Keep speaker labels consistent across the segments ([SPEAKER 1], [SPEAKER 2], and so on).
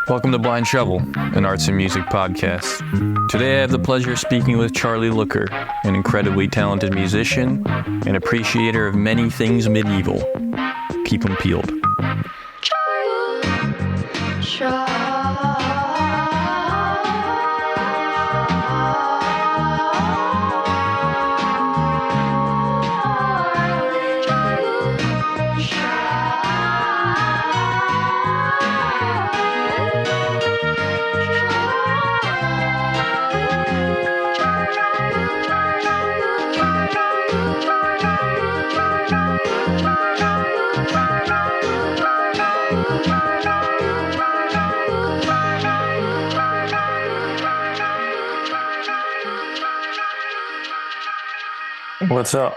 [SPEAKER 1] Welcome to Blind Shovel, an arts and music podcast. Today I have the pleasure of speaking with Charlie Looker, an incredibly talented musician and appreciator of many things medieval. Keep 'em peeled. What's up?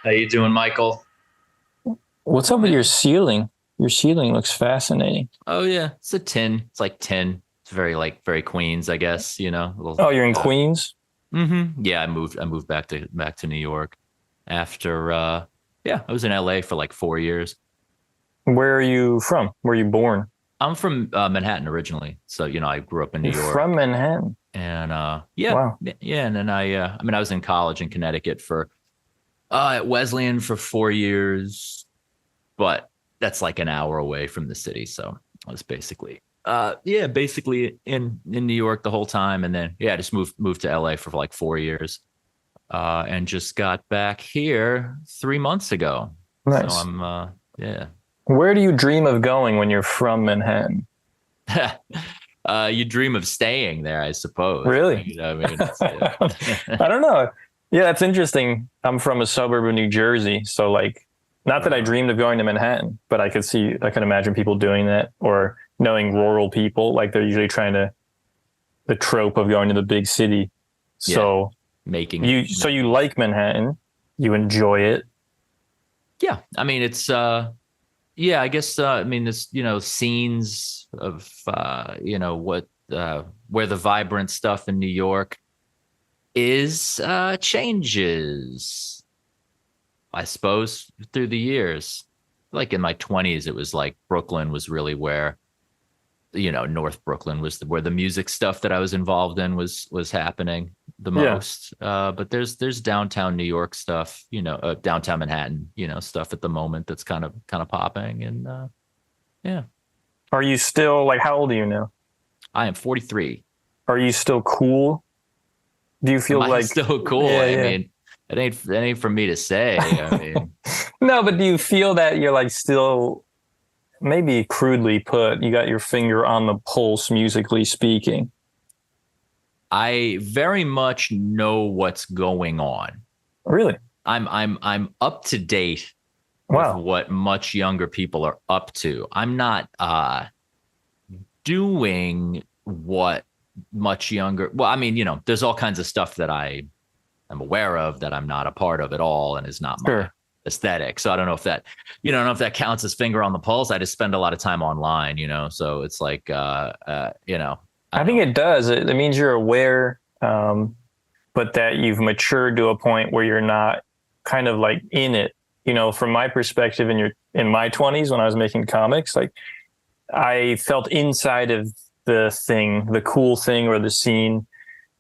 [SPEAKER 2] How you doing, Michael?
[SPEAKER 1] What's up with your ceiling? Your ceiling looks fascinating.
[SPEAKER 2] Oh yeah, it's a tin. It's like tin. It's very Queens, I guess. You know.
[SPEAKER 1] Oh, you're in Queens?
[SPEAKER 2] Mm-hmm. Yeah, I moved back to New York after. I was in LA for like 4 years.
[SPEAKER 1] Where are you from? Where are you born?
[SPEAKER 2] I'm from Manhattan originally, so I grew up in New York.
[SPEAKER 1] From Manhattan.
[SPEAKER 2] And
[SPEAKER 1] wow.
[SPEAKER 2] And then I was in college in Connecticut at Wesleyan for 4 years, but that's like an hour away from the city. So I was basically in New York the whole time. And then, I just moved to LA for like 4 years, and just got back here 3 months ago.
[SPEAKER 1] Nice.
[SPEAKER 2] So
[SPEAKER 1] Where do you dream of going when you're from Manhattan?
[SPEAKER 2] You dream of staying there, I suppose.
[SPEAKER 1] Really?
[SPEAKER 2] I mean,
[SPEAKER 1] I don't know. Yeah, that's interesting. I'm from a suburb of New Jersey, so like, not that I dreamed of going to Manhattan, but I can imagine people doing that, or knowing rural people, like they're usually the trope of going to the big city. So so you like Manhattan, you enjoy it.
[SPEAKER 2] Yeah, I mean it's I guess this scenes of where the vibrant stuff in New York is changes, I suppose, through the years. Like in my 20s, it was like Brooklyn was really where, North Brooklyn was where the music stuff that I was involved in was happening the most. But there's downtown New York stuff, downtown Manhattan, stuff at the moment that's kind of popping. And
[SPEAKER 1] Are you still, like, how old are you now?
[SPEAKER 2] I am 43.
[SPEAKER 1] Are you still cool? Do you feel like
[SPEAKER 2] still cool?
[SPEAKER 1] Yeah,
[SPEAKER 2] I mean, it ain't for me to say. I mean,
[SPEAKER 1] no, but do you feel that you're like still, maybe crudely put, you got your finger on the pulse, musically speaking?
[SPEAKER 2] I very much know what's going on.
[SPEAKER 1] Really?
[SPEAKER 2] I'm up to date
[SPEAKER 1] with
[SPEAKER 2] what much younger people are up to. I'm not doing what much younger. Well, I mean, there's all kinds of stuff that I am aware of that I'm not a part of at all, and is not my aesthetic. So I don't know if that counts as finger on the pulse. I just spend a lot of time online, so it's like, I
[SPEAKER 1] think it does. It means you're aware, but that you've matured to a point where you're not kind of like in it. From my perspective, in my 20s when I was making comics, like I felt inside of the cool thing or the scene.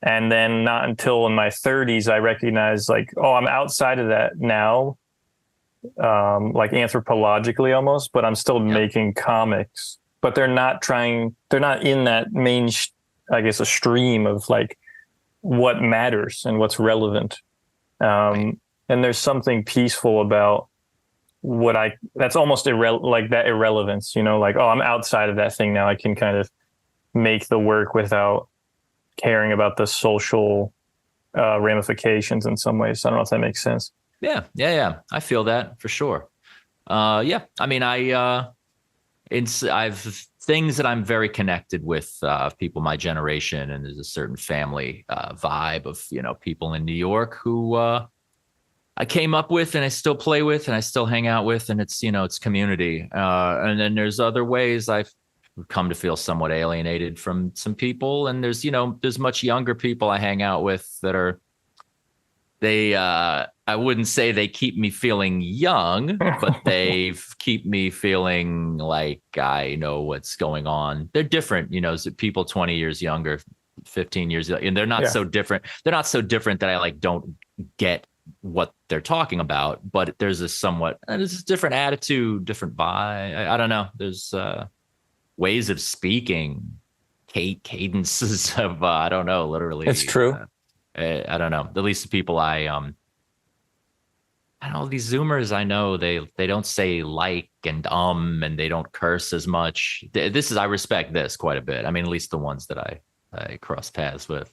[SPEAKER 1] And then not until in my 30s, I recognized like, oh, I'm outside of that now, like anthropologically almost, but I'm still making comics. But they're not in that main, I guess, a stream of like what matters and what's relevant. And there's something peaceful about that's almost like that irrelevance, like, oh, I'm outside of that thing now. I can kind of make the work without caring about the social ramifications in some ways. I don't know if that makes sense.
[SPEAKER 2] Yeah. I feel that for sure. I mean, I've things that I'm very connected with, people my generation, and there's a certain family vibe of people in New York who I came up with, and I still play with, and I still hang out with, and it's it's community. And then there's other ways I've come to feel somewhat alienated from some people, and there's much younger people I hang out with that are I wouldn't say they keep me feeling young, but they keep me feeling like I know what's going on. They're different, people 20 years younger, 15 years, and they're not so different. They're not so different that I like don't get what they're talking about, but there's a different attitude, different vibe. I don't know. There's ways of speaking, cadences of, I don't know, literally.
[SPEAKER 1] It's true.
[SPEAKER 2] I don't know. At least the people I don't know, these Zoomers I know, they don't say like and they don't curse as much. I respect this quite a bit. I mean, at least the ones that I cross paths with.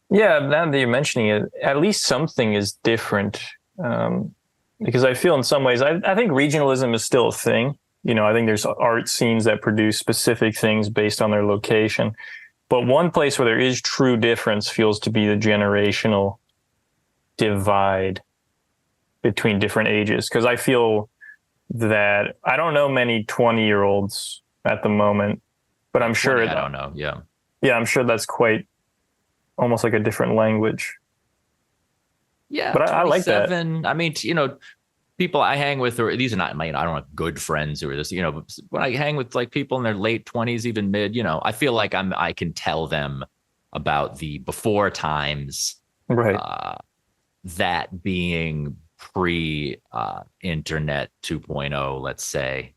[SPEAKER 1] Yeah, now that you're mentioning it, at least something is different. Because I feel in some ways, I think regionalism is still a thing. I think there's art scenes that produce specific things based on their location. But one place where there is true difference feels to be the generational divide between different ages. Because I feel that I don't know many 20-year-olds at the moment, but I'm sure.
[SPEAKER 2] I don't know. Yeah.
[SPEAKER 1] Yeah, I'm sure that's quite almost like a different language.
[SPEAKER 2] Yeah.
[SPEAKER 1] But I like that.
[SPEAKER 2] I mean, people I hang with, or these are not, I don't have good friends who are this, but when I hang with like people in their late 20s, even mid, I feel like I can tell them about the before times,
[SPEAKER 1] right?
[SPEAKER 2] That being pre internet 2.0, let's say.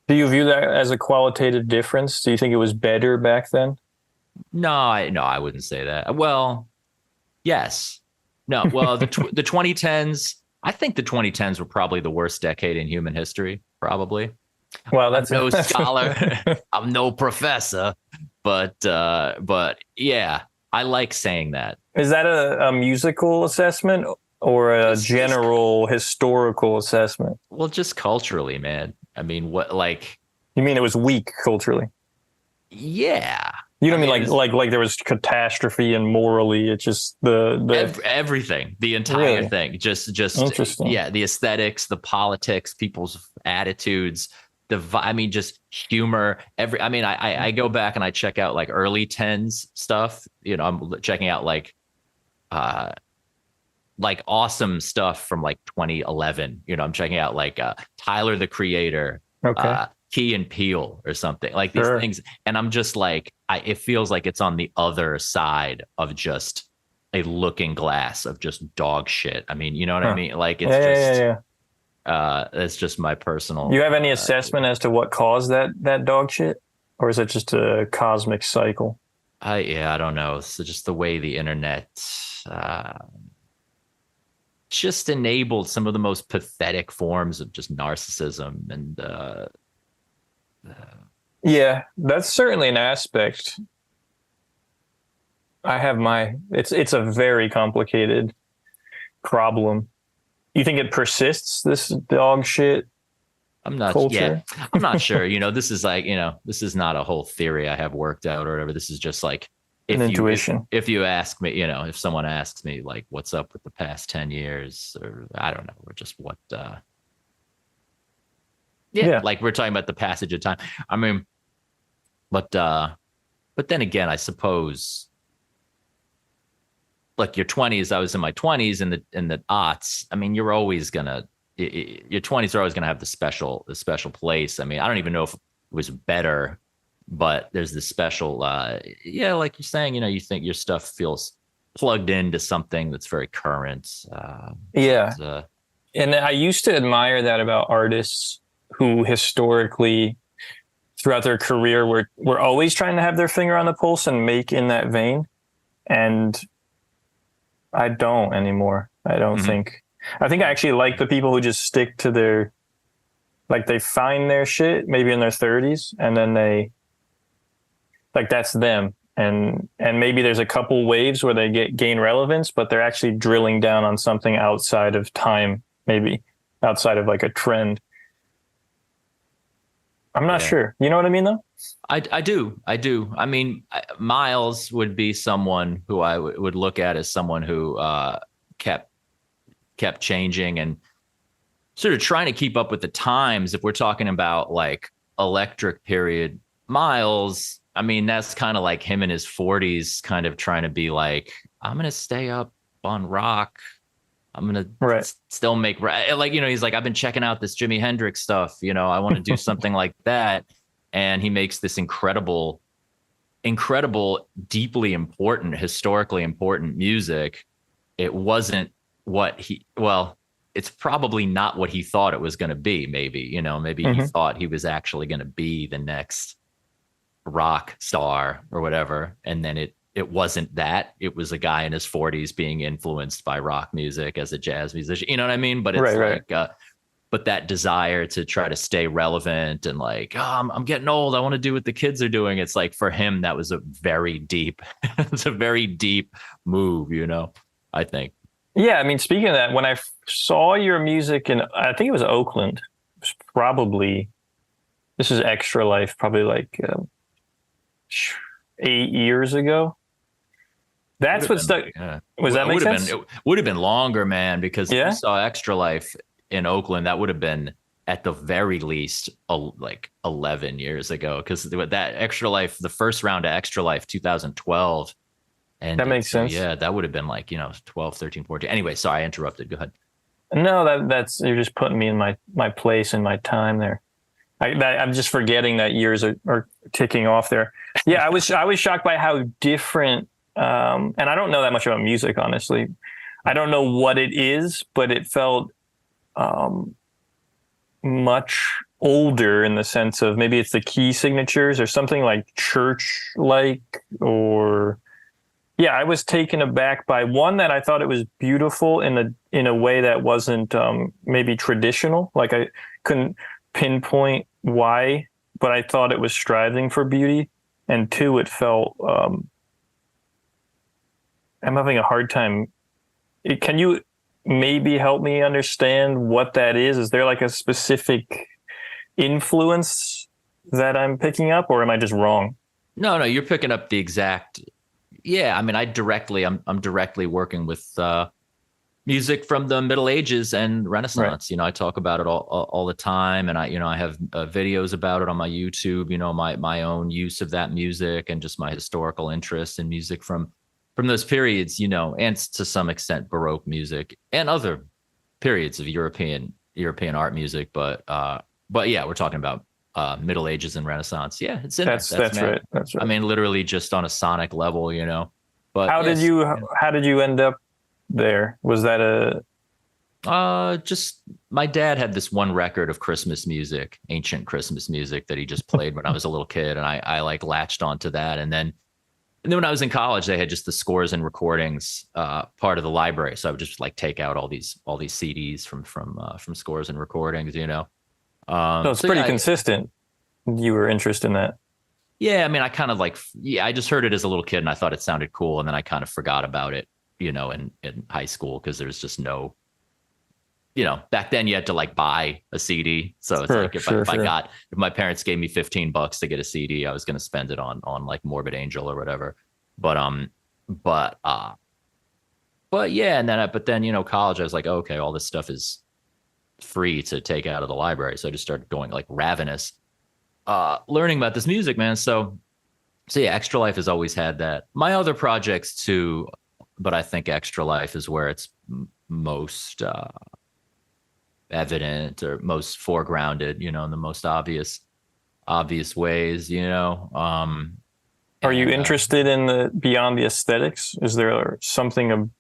[SPEAKER 1] Do you view that as a qualitative difference? Do you think it was better back then?
[SPEAKER 2] No, I wouldn't say that. Well, yes, no. Well, the 2010s. I think the 2010s were probably the worst decade in human history, probably.
[SPEAKER 1] Well, that's
[SPEAKER 2] no scholar. I'm no professor, but yeah, I like saying that.
[SPEAKER 1] Is that a musical assessment or a general historical assessment?
[SPEAKER 2] Well, just culturally, man. I mean, what like?
[SPEAKER 1] You mean it was weak culturally?
[SPEAKER 2] Yeah.
[SPEAKER 1] You don't mean like there was catastrophe and morally it's just the
[SPEAKER 2] everything, the entire thing, just
[SPEAKER 1] interesting.
[SPEAKER 2] Yeah, the aesthetics, the politics, people's attitudes, just humor. I go back and I check out like early 10s stuff. I'm checking out like awesome stuff from like 2011. I'm checking out like Tyler the Creator.
[SPEAKER 1] Okay.
[SPEAKER 2] Key and Peele or something like these things. And I'm just like, it feels like it's on the other side of just a looking glass of just dog shit. I mean, you know what I mean? Like it's that's just my personal.
[SPEAKER 1] You have any assessment as to what caused that dog shit? Or is it just a cosmic cycle?
[SPEAKER 2] I don't know. So just the way the internet just enabled some of the most pathetic forms of just narcissism and
[SPEAKER 1] yeah, that's certainly an aspect. I have it's a very complicated problem. You think it persists, this dog shit?
[SPEAKER 2] I'm not
[SPEAKER 1] culture?
[SPEAKER 2] Yeah, I'm not sure. This is like, this is not a whole theory I have worked out or whatever. This is just like
[SPEAKER 1] an intuition.
[SPEAKER 2] If you ask me, if someone asks me like what's up with the past 10 years or I don't know, or just what yeah, like we're talking about the passage of time. I mean, but then again, I suppose, like your 20s, I was in my 20s in the aughts. I mean, you're always gonna, your 20s are always gonna have the special place. I mean, I don't even know if it was better, but there's this special, like you're saying, you think your stuff feels plugged into something that's very current. And I used to admire that about artists who historically throughout their career were always trying to have their finger on the pulse and make in that vein. And I don't anymore. I don't think. I think I actually like the people who just stick to their, like they find their shit maybe in their 30s and then they, like that's them. And maybe there's a couple waves where they gain relevance, but they're actually drilling down on something outside of time, maybe outside of like a trend. I'm not sure. You know what I mean, though? I do. I mean, Miles would be someone who I would look at as someone who kept changing and sort of trying to keep up with the times. If we're talking about like electric period, Miles, I mean, that's kind of like him in his 40s, kind of trying to be like, I'm going to stay up on rock I'm gonna
[SPEAKER 1] Right.
[SPEAKER 2] still make like, he's like, I've been checking out this Jimi Hendrix stuff. I want to do something like that. And he makes this incredible, deeply important, historically important music. It wasn't it's probably not what he thought it was going to be. Maybe, maybe he thought he was actually going to be the next rock star or whatever. And then it wasn't that. It was a guy in his 40s being influenced by rock music as a jazz musician. You know what I mean? But it's but that desire to try to stay relevant and like, oh, I'm getting old. I want to do what the kids are doing. It's like for him, that was a very deep, it's a very deep move, I think.
[SPEAKER 1] Yeah. I mean, speaking of that, when I saw your music in, I think it was Oakland, it was probably, this is Extra Life, probably like 8 years ago. That's what stuck.
[SPEAKER 2] Yeah.
[SPEAKER 1] Was that make sense?
[SPEAKER 2] It would have been longer, man, because if we saw Extra Life in Oakland, that would have been at the very least like 11 years ago. Because that Extra Life, the first round of Extra Life, 2012. And
[SPEAKER 1] that makes sense.
[SPEAKER 2] Yeah, that would have been like, 12, 13, 14. Anyway, sorry, I interrupted. Go ahead.
[SPEAKER 1] No, that's, you're just putting me in my place and my time there. I'm just forgetting that years are ticking off there. Yeah, I was shocked by how different, and I don't know that much about music, honestly. I don't know what it is, but it felt much older in the sense of maybe it's the key signatures or something like church-like, or yeah, I was taken aback by one that I thought it was beautiful in a way that wasn't maybe traditional. Like I couldn't pinpoint why, but I thought it was striving for beauty. And two, it felt I'm having a hard time. Can you maybe help me understand what that is? Is there like a specific influence that I'm picking up, or am I just wrong?
[SPEAKER 2] No, you're picking up the exact. Yeah, I mean, I'm directly working with music from the Middle Ages and Renaissance. Right. I talk about it all the time, and I have videos about it on my YouTube. My own use of that music and just my historical interest in music from those periods. And to some extent Baroque music and other periods of European art music. But yeah, we're talking about Middle Ages and Renaissance. Yeah, it's in
[SPEAKER 1] that's right. That's right.
[SPEAKER 2] I mean, literally just on a sonic level, But
[SPEAKER 1] how did you end up there? Was that
[SPEAKER 2] just my dad had this one record of Christmas music, ancient Christmas music that he just played when I was a little kid, and I like latched onto that. And then when I was in college, they had just the scores and recordings part of the library, so I would just like take out all these CDs from scores and recordings,
[SPEAKER 1] So it's pretty consistent. You were interested in that.
[SPEAKER 2] Yeah, I mean, I kind of I just heard it as a little kid and I thought it sounded cool, and then I kind of forgot about it, in high school, because there's just no, back then you had to like buy a CD. So it's if my parents gave me $15 to get a CD, I was going to spend it on like Morbid Angel or whatever. But yeah, and then college, I was like, okay, all this stuff is free to take out of the library. So I just started going like ravenous, learning about this music, man. So yeah, Extra Life has always had that. My other projects too, but I think Extra Life is where it's most evident or most foregrounded, in the most obvious ways,
[SPEAKER 1] Are you interested in the beyond the aesthetics? Is there something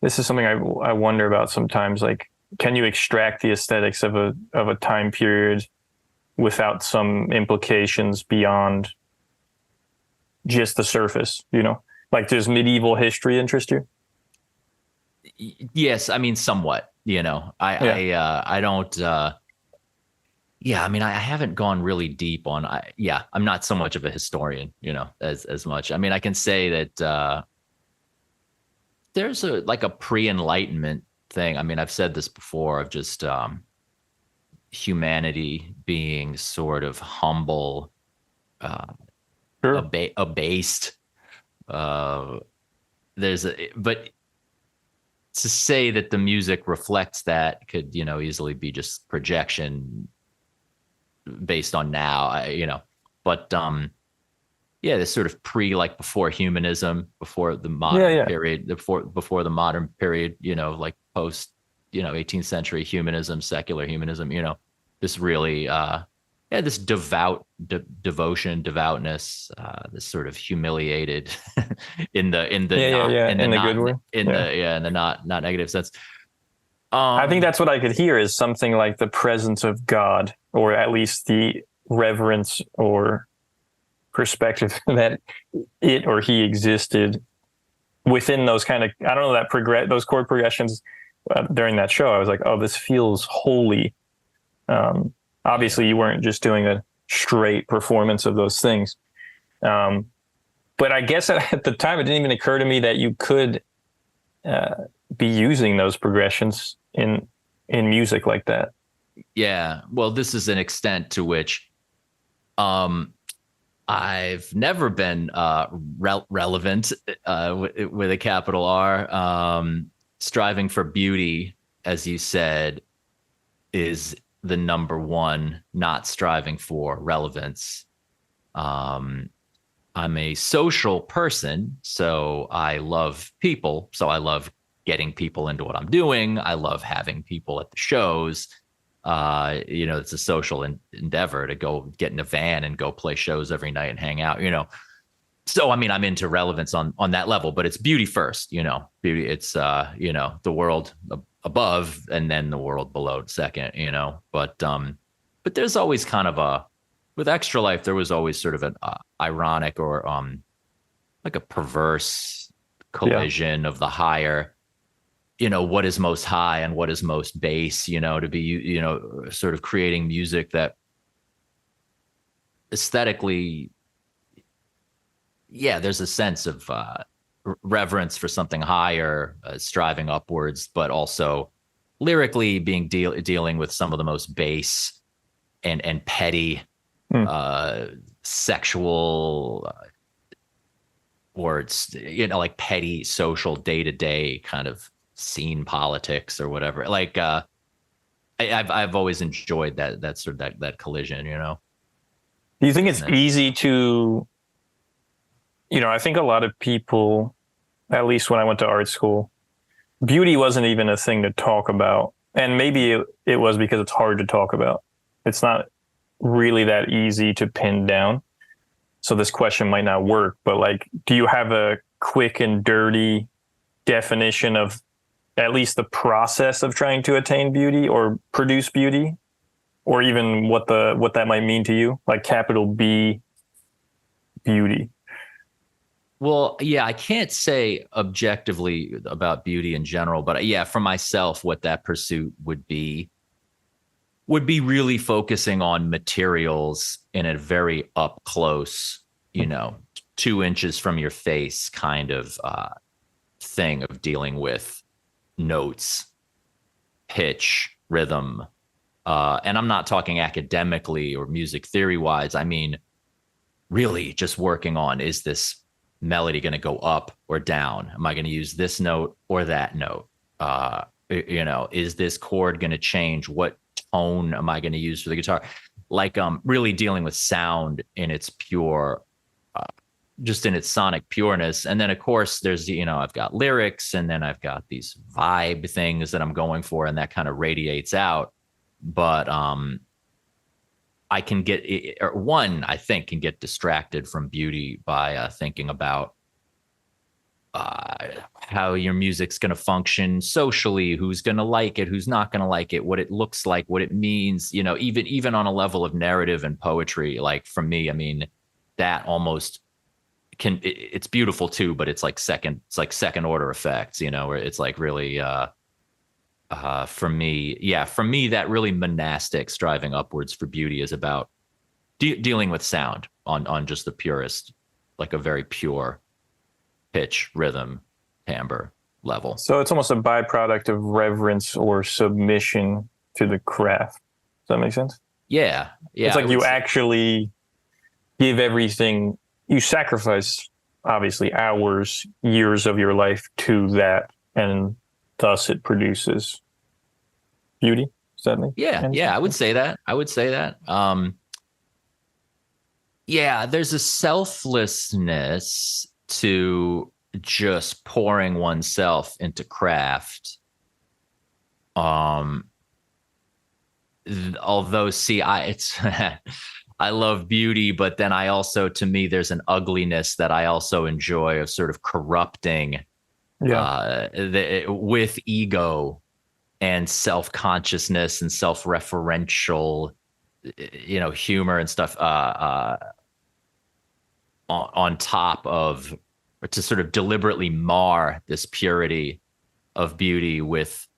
[SPEAKER 1] this is something I wonder about sometimes, like, can you extract the aesthetics of a time period without some implications beyond just the surface, Like, does medieval history interest you?
[SPEAKER 2] Yes, I mean, somewhat, I don't, I mean, I haven't gone really deep on, I'm not so much of a historian, as much. I mean, I can say that there's a pre-Enlightenment thing. I mean, I've said this before, of just humanity being sort of humble, abased. But to say that the music reflects that could, easily be just projection based on now, but yeah, this sort of like before humanism, before the
[SPEAKER 1] Yeah,
[SPEAKER 2] modern
[SPEAKER 1] yeah.
[SPEAKER 2] period, before the modern period, like post, 18th century humanism, secular humanism, this really, yeah, this devotion, devoutness, this sort of humiliated
[SPEAKER 1] Yeah, yeah, yeah. In the good word. Yeah.
[SPEAKER 2] in the not negative sense.
[SPEAKER 1] I think that's what I could hear is something like the presence of God, or at least the reverence or perspective that it or he existed within those kind of, I don't know, those chord progressions during that show. I was like, oh, this feels holy. Obviously, you weren't just doing a straight performance of those things. But I guess at the time, it didn't even occur to me that you could be using those progressions in music like that.
[SPEAKER 2] Yeah. Well, this is an extent to which I've never been relevant with a capital R. Striving for beauty, as you said, is the number one, not striving for relevance. I'm a social person, so I love people. So I love getting people into what I'm doing. I love having people at the shows. It's a social endeavor to go get in a van and go play shows every night and hang out, So, I mean, I'm into relevance on that level, but it's beauty first, beauty. It's, the world above and then the world below second, but there's always kind of with Extra Life, there was always sort of an ironic or like a perverse collision of the higher, what is most high and what is most base, to be, sort of creating music that aesthetically, yeah, there's a sense of reverence for something higher, striving upwards, but also lyrically being dealing with some of the most base and petty sexual or it's like petty social day-to-day kind of scene politics or whatever. Like I've always enjoyed that sort of that collision.
[SPEAKER 1] Do you think it's easy to, I think a lot of people, at least when I went to art school, beauty wasn't even a thing to talk about, and maybe it was because it's hard to talk about. It's not really that easy to pin down. So this question might not work, but like, do you have a quick and dirty definition of at least the process of trying to attain beauty or produce beauty, or even what that might mean to you, like capital B beauty?
[SPEAKER 2] Well, yeah, I can't say objectively about beauty in general, but yeah, for myself, what that pursuit would be really focusing on materials in a very up close, 2 inches from your face kind of thing of dealing with notes, pitch, rhythm. And I'm not talking academically or music theory wise. I mean, really just working on, is this melody going to go up or down? Am I going to use this note or that note? Is this chord going to change? What tone am I going to use for the guitar? Like really dealing with sound in its pure, just in its sonic pureness. And then of course there's, I've got lyrics and then I've got these vibe things that I'm going for, and that kind of radiates out. But I can I think can get distracted from beauty by thinking about how your music's going to function socially, who's going to like it, who's not going to like it, what it looks like, what it means, even on a level of narrative and poetry. Like for me, I mean, that almost it's beautiful too, but it's like second order effects, where it's like really, for me, that really monastic striving upwards for beauty is about dealing with sound on just the purest, like a very pure pitch, rhythm, timbre level.
[SPEAKER 1] So it's almost a byproduct of reverence or submission to the craft. Does that make sense?
[SPEAKER 2] Yeah.
[SPEAKER 1] It's like you actually give everything, you sacrifice obviously hours, years of your life to that, and thus it produces beauty. Does that make sense?
[SPEAKER 2] Yeah, I would say that. Yeah, there's a selflessness to just pouring oneself into craft. Um, Although, see, it's I love beauty, but then I also, to me, there's an ugliness that I also enjoy of sort of corrupting
[SPEAKER 1] Yeah.
[SPEAKER 2] with ego and self-consciousness and self-referential, humor and stuff on top of, or to sort of deliberately mar this purity of beauty with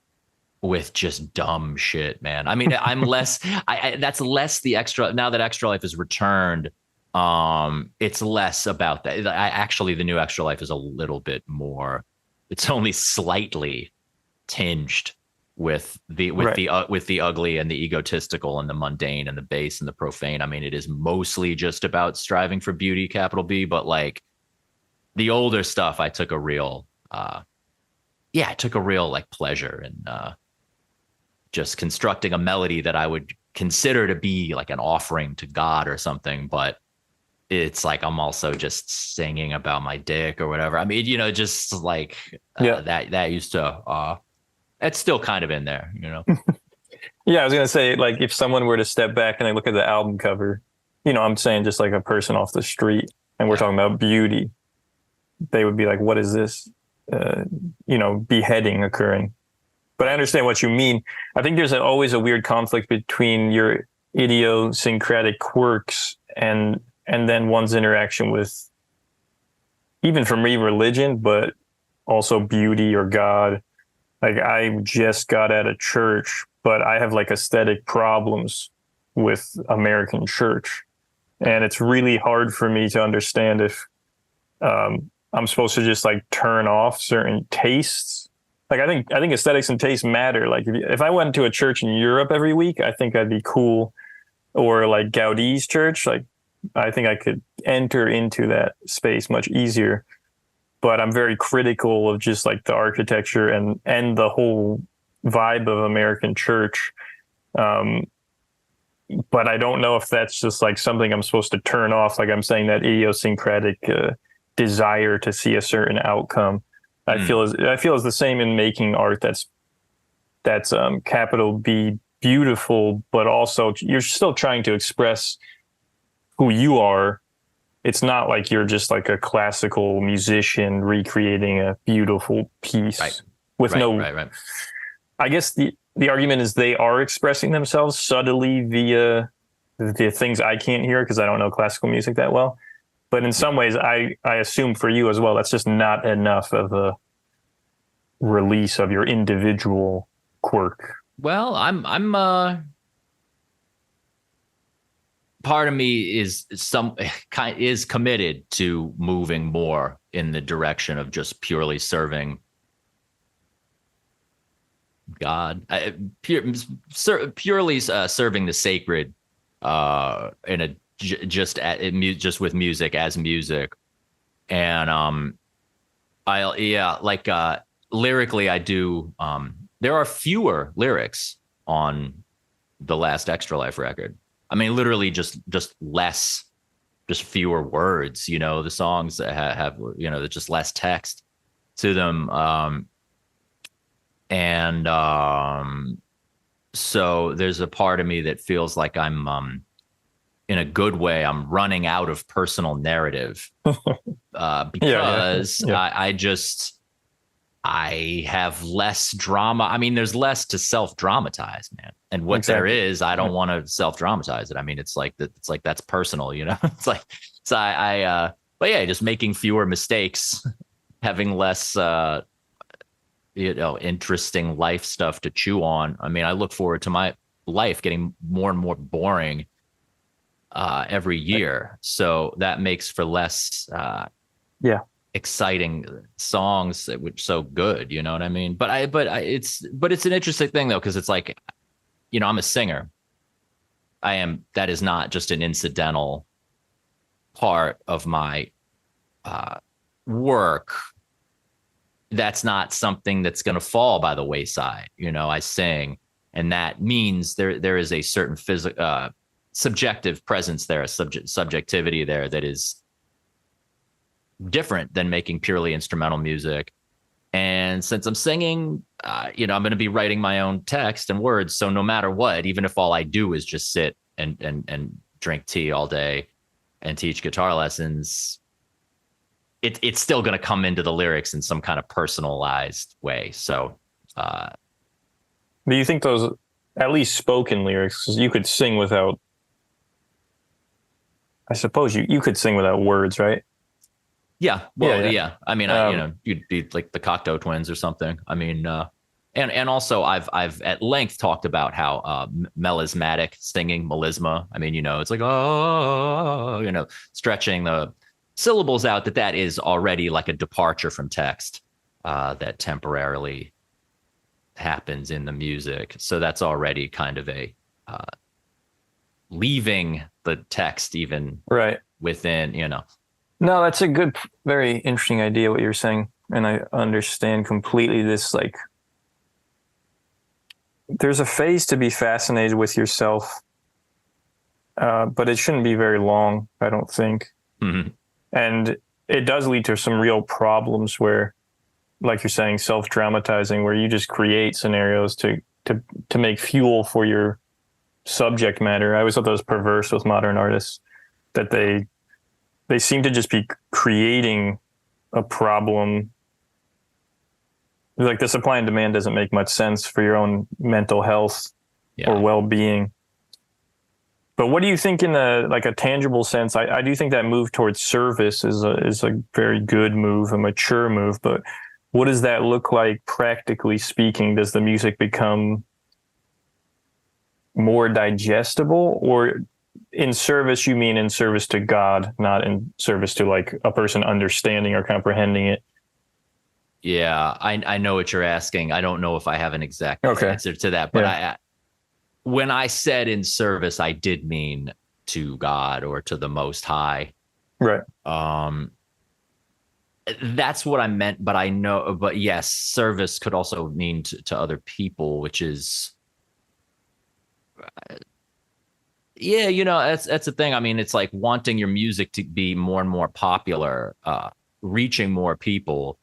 [SPEAKER 2] just dumb shit, man. I mean, I'm less, that's less the extra, now that Extra Life is returned, it's less about that. Actually, the new Extra Life is a little bit more, it's only slightly tinged with the ugly and the egotistical and the mundane and the base and the profane. I mean, it is mostly just about striving for beauty, capital B, but like the older stuff, I took a real like pleasure in just constructing a melody that I would consider to be like an offering to God or something, but it's like I'm also just singing about my dick or whatever. I mean, just like that used to it's still kind of in there,
[SPEAKER 1] Yeah, I was gonna say, like, if someone were to step back and they look at the album cover, I'm saying just like a person off the street, and we're talking about beauty, they would be like, what is this? Beheading occurring. But I understand what you mean. I think there's always a weird conflict between your idiosyncratic quirks and then one's interaction with, even for me, religion, but also beauty or God. Like, I just got out of church, but I have like aesthetic problems with American church. And it's really hard for me to understand if I'm supposed to just like turn off certain tastes. Like, I think aesthetics and taste matter. Like, if I went to a church in Europe every week, I think I'd be cool. Or like Gaudi's church, like, I think I could enter into that space much easier. But I'm very critical of just like the architecture and the whole vibe of American church. But I don't know if that's just like something I'm supposed to turn off. Like I'm saying, that idiosyncratic desire to see a certain outcome. I feel is the same in making art that's capital B beautiful, but also you're still trying to express who you are. It's not like you're just like a classical musician recreating a beautiful piece right. I guess the argument is they are expressing themselves subtly via the things I can't hear because I don't know classical music that well. But in some ways, I assume for you as well, that's just not enough of a release of your individual quirk.
[SPEAKER 2] Well, I'm part of me is committed to moving more in the direction of just purely serving God, purely serving the sacred in a just with music as music. And lyrically I do there are fewer lyrics on the last Extra Life record. I mean, literally just less, just fewer words, the songs that have there's just less text to them. So there's a part of me that feels like I'm in a good way, I'm running out of personal narrative because I have less drama. I mean, there's less to self-dramatize, man. And what there is, I don't want to self-dramatize it. I mean, it's like that's personal, It's like, so but yeah, just making fewer mistakes, having less, interesting life stuff to chew on. I mean, I look forward to my life getting more and more boring every year. So that makes for less, exciting songs which so good, you know what I mean? But it's an interesting thing though, because it's like, I'm a singer. That is not just an incidental part of my work. That's not something that's going to fall by the wayside. I sing, and that means there is a certain subjective presence there, a subjectivity there that is different than making purely instrumental music. And since I'm singing, I'm going to be writing my own text and words. So no matter what, even if all I do is just sit and drink tea all day and teach guitar lessons, it's still going to come into the lyrics in some kind of personalized way. So,
[SPEAKER 1] do you think those, at least spoken lyrics, 'cause you could sing without, I suppose you could sing without words, right?
[SPEAKER 2] Yeah. Well,
[SPEAKER 1] Yeah.
[SPEAKER 2] yeah. I mean, you'd be like the Cocteau Twins or something. I mean, and also I've at length talked about how melismatic singing, melisma. I mean, it's like, stretching the syllables out, that is already like a departure from text that temporarily happens in the music. So that's already kind of a leaving the text even
[SPEAKER 1] right
[SPEAKER 2] within,
[SPEAKER 1] No, that's a good, very interesting idea what you're saying. And I understand completely this, like, there's a phase to be fascinated with yourself, but it shouldn't be very long, I don't think.
[SPEAKER 2] Mm-hmm.
[SPEAKER 1] And it does lead to some real problems where, like you're saying, self-dramatizing, where you just create scenarios to make fuel for your subject matter. I always thought that was perverse with modern artists, that they seem to just be creating a problem. Like the supply and demand doesn't make much sense for your own mental health or well-being. But what do you think in a tangible sense? I do think that move towards service is a very good move, a mature move. But what does that look like practically speaking? Does the music become more digestible, or in service, you mean in service to God, not in service to like a person understanding or comprehending it?
[SPEAKER 2] Yeah, I know what you're asking. I don't know if I have an exact answer to that, but when I said in service, I did mean to God or to the Most High.
[SPEAKER 1] Right.
[SPEAKER 2] That's what I meant, but yes, service could also mean to other people, which is, that's the thing. I mean, it's like wanting your music to be more and more popular, reaching more people.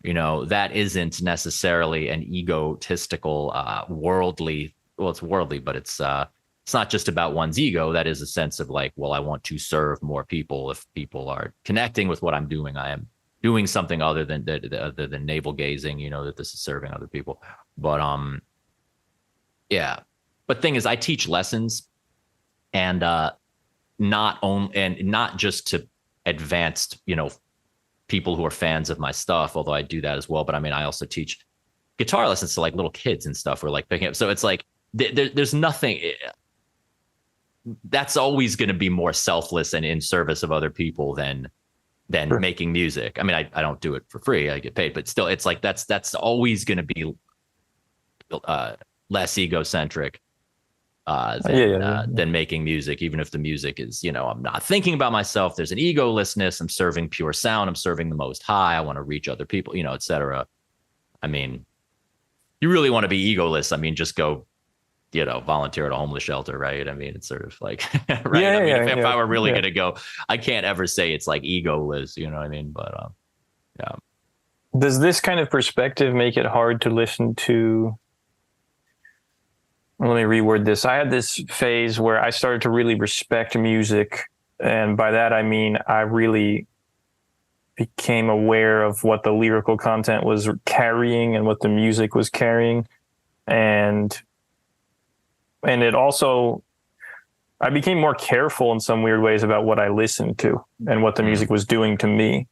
[SPEAKER 2] That isn't necessarily an egotistical, worldly. Well, it's worldly, but it's not just about one's ego. That is a sense of like, well, I want to serve more people. If people are connecting with what I'm doing, I am doing something other than navel gazing. That this is serving other people. But But thing is, I teach lessons, and not just to advanced, people who are fans of my stuff, although I do that as well. But I mean, I also teach guitar lessons to like little kids and stuff, or like picking up. So it's like there's nothing that's always going to be more selfless and in service of other people than
[SPEAKER 1] Sure.
[SPEAKER 2] making music. I mean, I don't do it for free. I get paid, but still, it's like that's always going to be less egocentric than making music, even if the music is, I'm not thinking about myself. There's an egolessness. I'm serving pure sound. I'm serving the Most High. I want to reach other people, et cetera. I mean, you really want to be egoless. I mean, just go, volunteer at a homeless shelter, right? I mean, it's sort of like, right? If I were really going to go, I can't ever say it's like egoless, you know what I mean? But
[SPEAKER 1] Does this kind of perspective make it hard to listen to? Let me reword this. I had this phase where I started to really respect music. And by that, I mean, I really became aware of what the lyrical content was carrying and what the music was carrying. And it also, I became more careful in some weird ways about what I listened to and what the music was doing to me.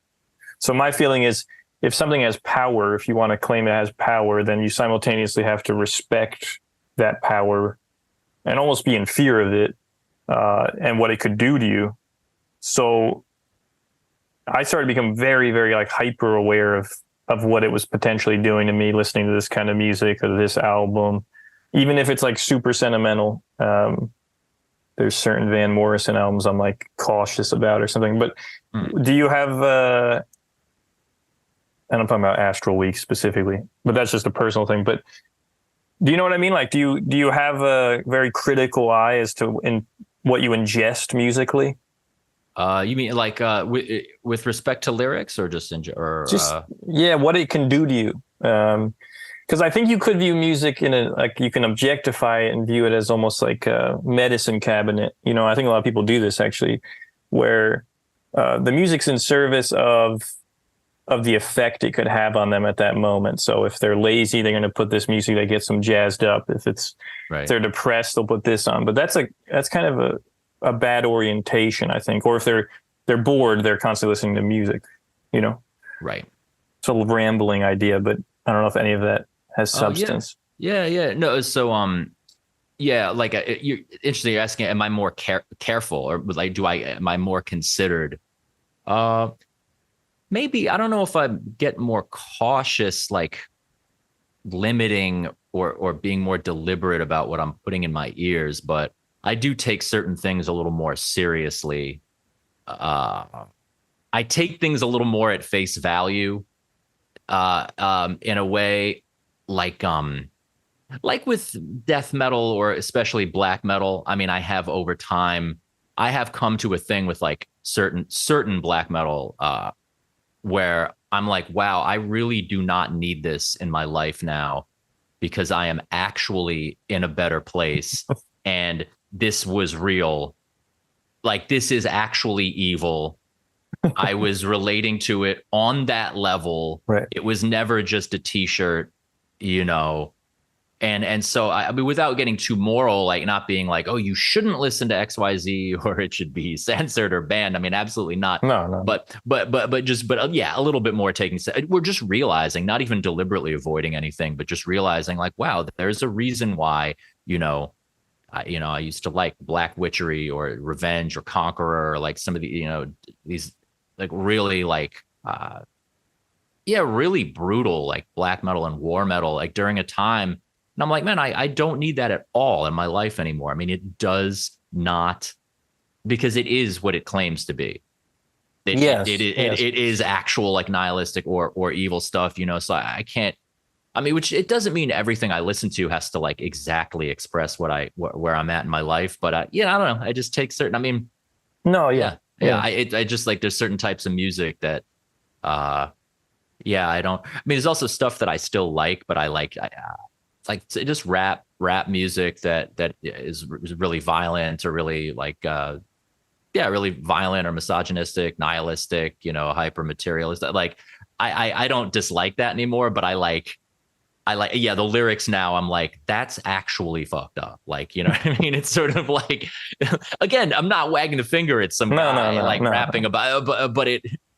[SPEAKER 1] So my feeling is, if something has power, if you want to claim it has power, then you simultaneously have to respect that power and almost be in fear of it and what it could do to you. So I started to become very, very like hyper aware of what it was potentially doing to me, listening to this kind of music or this album, even if it's like super sentimental. There's certain Van Morrison albums I'm like cautious about or something. But do you have, and I'm talking about Astral Week specifically, but that's just a personal thing. But do you know what I mean? Like, do you have a very critical eye as to what you ingest musically.
[SPEAKER 2] You mean like with respect to lyrics, or just
[SPEAKER 1] Yeah, what it can do to you. Because I think you could view music in a, like, you can objectify it and view it as almost like a medicine cabinet. You know, I think a lot of people do this actually, where the music's in service of the effect it could have on them at that moment. So if they're lazy, they're going to put this music that gets them jazzed up. If they're depressed, they'll put this on. But that's kind of a bad orientation, I think. Or if they're bored, they're constantly listening to music, you know?
[SPEAKER 2] Right.
[SPEAKER 1] It's a rambling idea, but I don't know if any of that has substance.
[SPEAKER 2] Yeah. No. So, yeah, like you're interesting. You're asking, am I more careful, or like, am I more considered? Maybe, I don't know if I get more cautious, like limiting or being more deliberate about what I'm putting in my ears, but I do take certain things a little more seriously. I take things a little more at face value, in a way, like with death metal, or especially black metal. I mean, I have over time, I have come to a thing with like certain black metal, where I'm like, wow, I really do not need this in my life now, because I am actually in a better place. And this was real. Like, this is actually evil. I was relating to it on that level.
[SPEAKER 1] Right.
[SPEAKER 2] It was never just a t-shirt, you know? And so, I mean, without getting too moral, like not being like, oh, you shouldn't listen to XYZ, or it should be censored or banned. I mean, absolutely not.
[SPEAKER 1] No.
[SPEAKER 2] But yeah, a little bit more taking. We're just realizing, not even deliberately avoiding anything, but just realizing like, wow, there's a reason why, you know, I used to like Black Witchery or Revenge or Conqueror, or like some of the, you know, these like really like, really brutal, like black metal and war metal, like during a time. And I'm like, man, I don't need that at all in my life anymore. I mean, it does not, because it is what it claims to be. It is actual like nihilistic or evil stuff, you know. So I can't. I mean, which it doesn't mean everything I listen to has to like exactly express where I'm at in my life. But I don't know. I just take certain. I mean,
[SPEAKER 1] no, yeah.
[SPEAKER 2] I just like, there's certain types of music that, I don't. I mean, there's also stuff that I still like, but I like. Like just rap music that is really violent, or really like really violent or misogynistic, nihilistic, you know, hyper materialist. Like I don't dislike that anymore, but I like the lyrics now. I'm like, that's actually fucked up. Like, you know what I mean? It's sort of like, again, I'm not wagging the finger at some guy rapping about,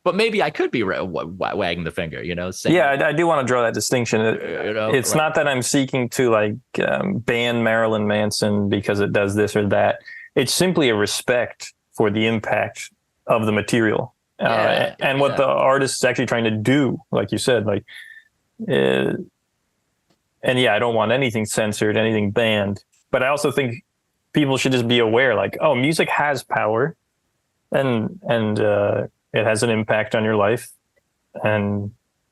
[SPEAKER 2] but maybe I could be wagging the finger, you know? Saying,
[SPEAKER 1] I do want to draw that distinction. It's not that I'm seeking to like ban Marilyn Manson because it does this or that. It's simply a respect for the impact of the material and what the artist is actually trying to do, like you said. Like, I don't want anything censored, anything banned. But I also think people should just be aware, like, oh, music has power, and it has an impact on your life, and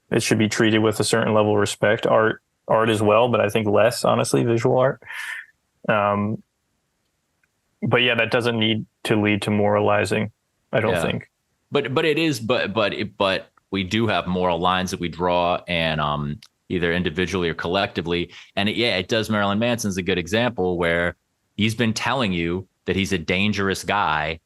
[SPEAKER 1] it should be treated with a certain level of respect. Art as well, but I think less, honestly, visual art. But yeah, that doesn't need to lead to moralizing, I don't think.
[SPEAKER 2] But it is, but we do have moral lines that we draw, and either individually or collectively. And it does. Marilyn Manson's a good example, where he's been telling you that he's a dangerous guy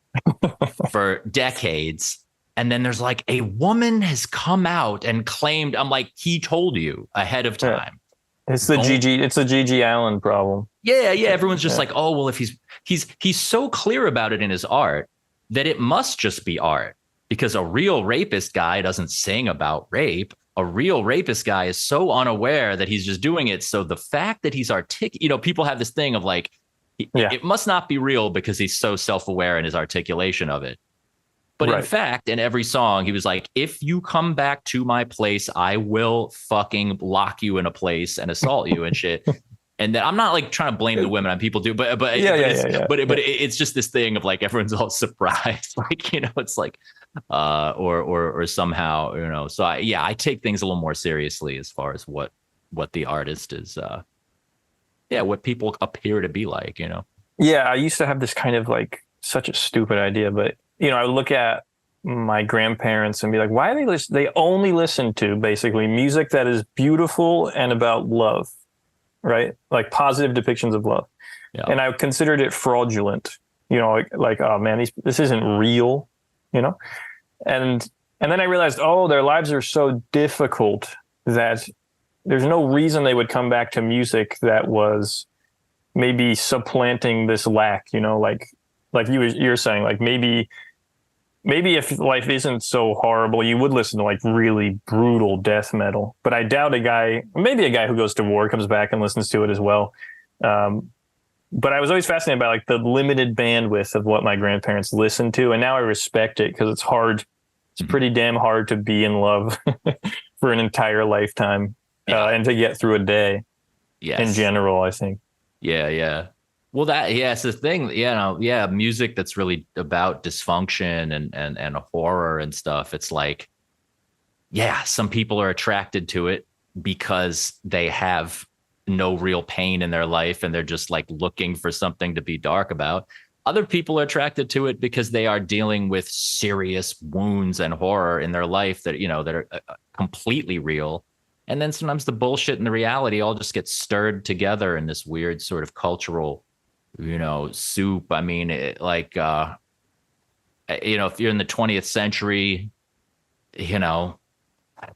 [SPEAKER 2] for decades. And then there's like, a woman has come out and claimed, I'm like, he told you ahead of time.
[SPEAKER 1] Yeah. It's the Gigi Allen problem.
[SPEAKER 2] Yeah. Everyone's just like, oh, well, if he's so clear about it in his art that it must just be art, because a real rapist guy doesn't sing about rape. A real rapist guy is so unaware that he's just doing it. So the fact that he's people have this thing of like, it must not be real because he's so self-aware in his articulation of it. But in fact, in every song, he was like, if you come back to my place, I will fucking lock you in a place and assault you and shit. And then I'm not like trying to blame the women on people do, but it's just this thing of like, everyone's all surprised. Like, you know, it's like, or somehow, you know, so I take things a little more seriously as far as what the artist is, what people appear to be like, you know?
[SPEAKER 1] Yeah, I used to have this kind of like such a stupid idea, but I would look at my grandparents and be like, why are they only listen to basically music that is beautiful and about love, right? Like positive depictions of love.
[SPEAKER 2] Yeah.
[SPEAKER 1] And I considered it fraudulent, like oh man, this isn't real, you know? And then I realized, oh, their lives are so difficult that there's no reason they would come back to music that was maybe supplanting this lack, like you're saying, like maybe if life isn't so horrible, you would listen to like really brutal death metal. But I doubt maybe a guy who goes to war comes back and listens to it as well. But I was always fascinated by like the limited bandwidth of what my grandparents listened to. And now I respect it because it's hard. It's pretty damn hard to be in love for an entire lifetime and to get through a day. Yes. In general, I think.
[SPEAKER 2] Yeah. Yeah. Well, it's the thing, music that's really about dysfunction and horror and stuff. It's like, some people are attracted to it because they have no real pain in their life and they're just like looking for something to be dark about. Other people are attracted to it because they are dealing with serious wounds and horror in their life that, that are completely real. And then sometimes the bullshit and the reality all just get stirred together in this weird sort of cultural soup. I mean, if you're in the 20th century,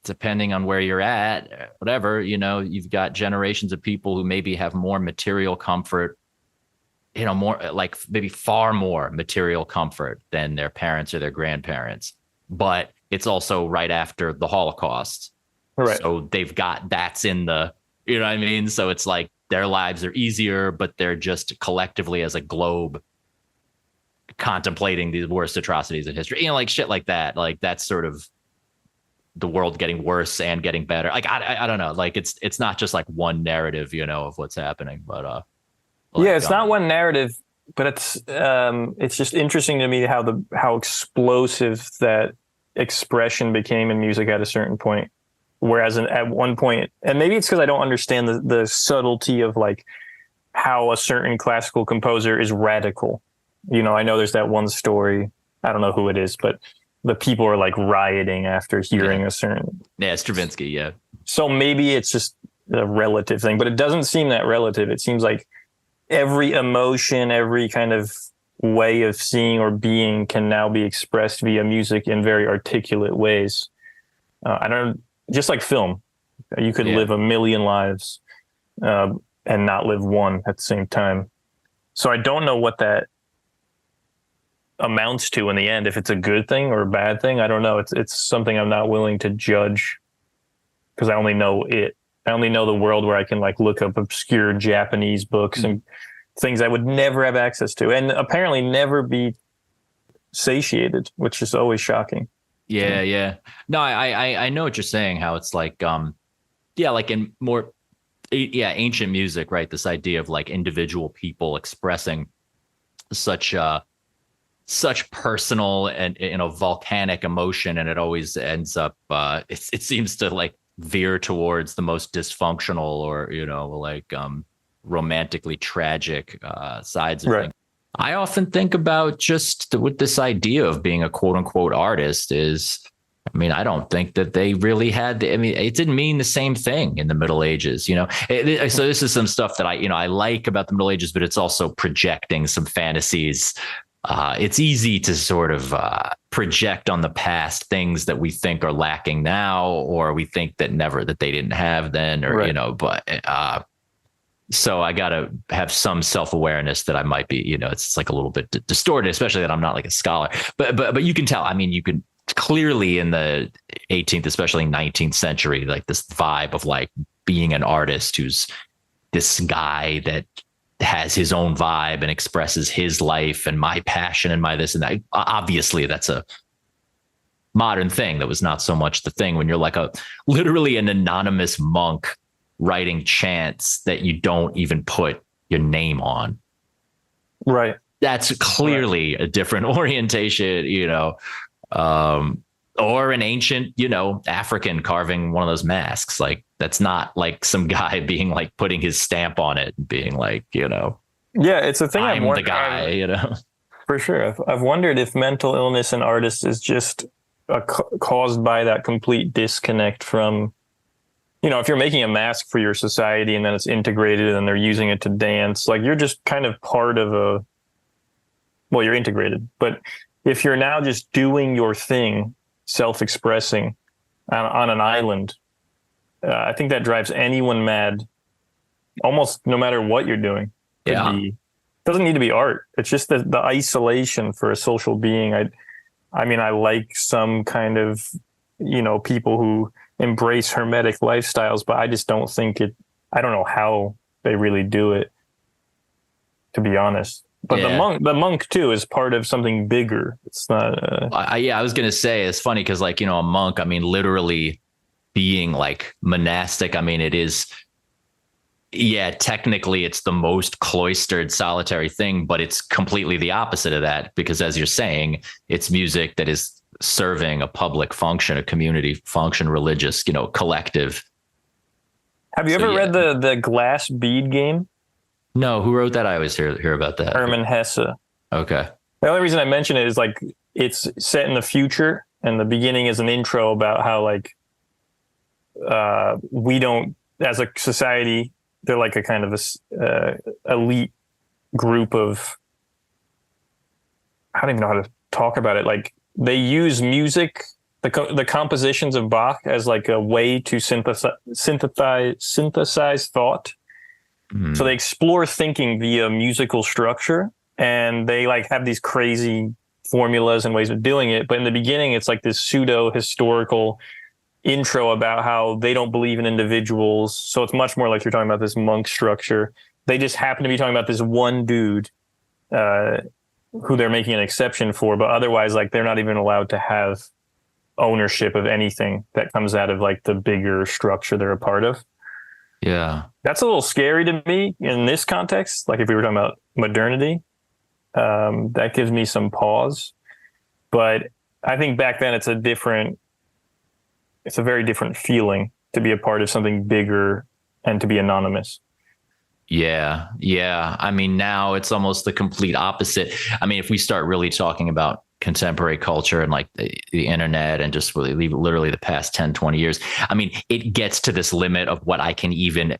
[SPEAKER 2] depending on where you're at, whatever, you've got generations of people who maybe have more material comfort, more like maybe far more material comfort than their parents or their grandparents. But it's also right after the Holocaust. Right. So they've got that's in the, you know what I mean? So it's like, their lives are easier, but they're just collectively as a globe contemplating the worst atrocities in history, like shit like that. Like that's sort of the world getting worse and getting better. Like, I don't know. Like it's not just like one narrative, of what's happening, but,
[SPEAKER 1] it's not one narrative, but it's just interesting to me how explosive that expression became in music at a certain point. Whereas at one point, and maybe it's because I don't understand the subtlety of like how a certain classical composer is radical. I know there's that one story. I don't know who it is, but the people are like rioting after hearing a certain.
[SPEAKER 2] Yeah, Stravinsky. Yeah.
[SPEAKER 1] So maybe it's just a relative thing, but it doesn't seem that relative. It seems like every emotion, every kind of way of seeing or being can now be expressed via music in very articulate ways. Just like film, you could live a million lives and not live one at the same time. So I don't know what that amounts to in the end, if it's a good thing or a bad thing. I don't know. It's something I'm not willing to judge because I only know it. I only know the world where I can like look up obscure Japanese books and things I would never have access to and apparently never be satiated, which is always shocking.
[SPEAKER 2] Yeah, yeah. No, I know what you're saying, how it's like, like in more, ancient music, right? This idea of like individual people expressing such personal and, volcanic emotion. And it always ends up, it seems to like veer towards the most dysfunctional or, romantically tragic sides of things. I often think about just with this idea of being a quote unquote artist I don't think that they really had, it didn't mean the same thing in the Middle Ages, so this is some stuff that I like about the Middle Ages, but it's also projecting some fantasies. It's easy to sort of project on the past things that we think are lacking now, or we think that they didn't have then, or, but so I got to have some self-awareness that I might be, it's like a little bit distorted, especially that I'm not like a scholar, but you can tell, you can clearly in the 18th, especially 19th century, like this vibe of like being an artist who's this guy that has his own vibe and expresses his life and my passion and my this and that. Obviously that's a modern thing. That was not so much the thing when you're like literally an anonymous monk writing chants that you don't even put your name on.
[SPEAKER 1] Right.
[SPEAKER 2] That's clearly a different orientation, or an ancient, African carving one of those masks. Like that's not like some guy being like putting his stamp on it and being like,
[SPEAKER 1] Yeah, it's a thing
[SPEAKER 2] I'm the guy, you know.
[SPEAKER 1] for sure. I've wondered if mental illness in artists is just caused by that complete disconnect from, if you're making a mask for your society and then it's integrated and they're using it to dance, like you're just kind of part of you're integrated. But if you're now just doing your thing, self-expressing on an island, I think that drives anyone mad, almost no matter what you're doing. It doesn't need to be art. It's just the isolation for a social being. I mean, I like some kind of, people who embrace hermetic lifestyles, but I just don't think I don't know how they really do it, to be honest. But the monk too is part of something bigger. It's not.
[SPEAKER 2] I was going to say, it's funny because like, a monk, I mean, literally being like monastic. I mean, it is, technically it's the most cloistered solitary thing, but it's completely the opposite of that because as you're saying, it's music that is serving a public function, a community function, religious, collective.
[SPEAKER 1] Have you ever read the Glass Bead Game?
[SPEAKER 2] No, who wrote that? I always hear about that.
[SPEAKER 1] Hermann Hesse.
[SPEAKER 2] Okay.
[SPEAKER 1] The only reason I mention it is like it's set in the future, and the beginning is an intro about how like we don't, as a society, they're like a kind of elite group of, I don't even know how to talk about it. Like they use music, the compositions of Bach as like a way to synthesize thought. So they explore thinking via musical structure, and they like have these crazy formulas and ways of doing it. But in the beginning, it's like this pseudo historical intro about how they don't believe in individuals. So it's much more like you're talking about this monk structure. They just happen to be talking about this one dude who they're making an exception for, but otherwise, like they're not even allowed to have ownership of anything that comes out of like the bigger structure they're a part of.
[SPEAKER 2] Yeah.
[SPEAKER 1] That's a little scary to me in this context. Like if we were talking about modernity, that gives me some pause. But I think back then it's a very different feeling to be a part of something bigger and to be anonymous.
[SPEAKER 2] Yeah. Yeah. I mean, now it's almost the complete opposite. I mean, if we start really talking about contemporary culture and like the internet and just really literally the past 10, 20 years, I mean, it gets to this limit of what I can even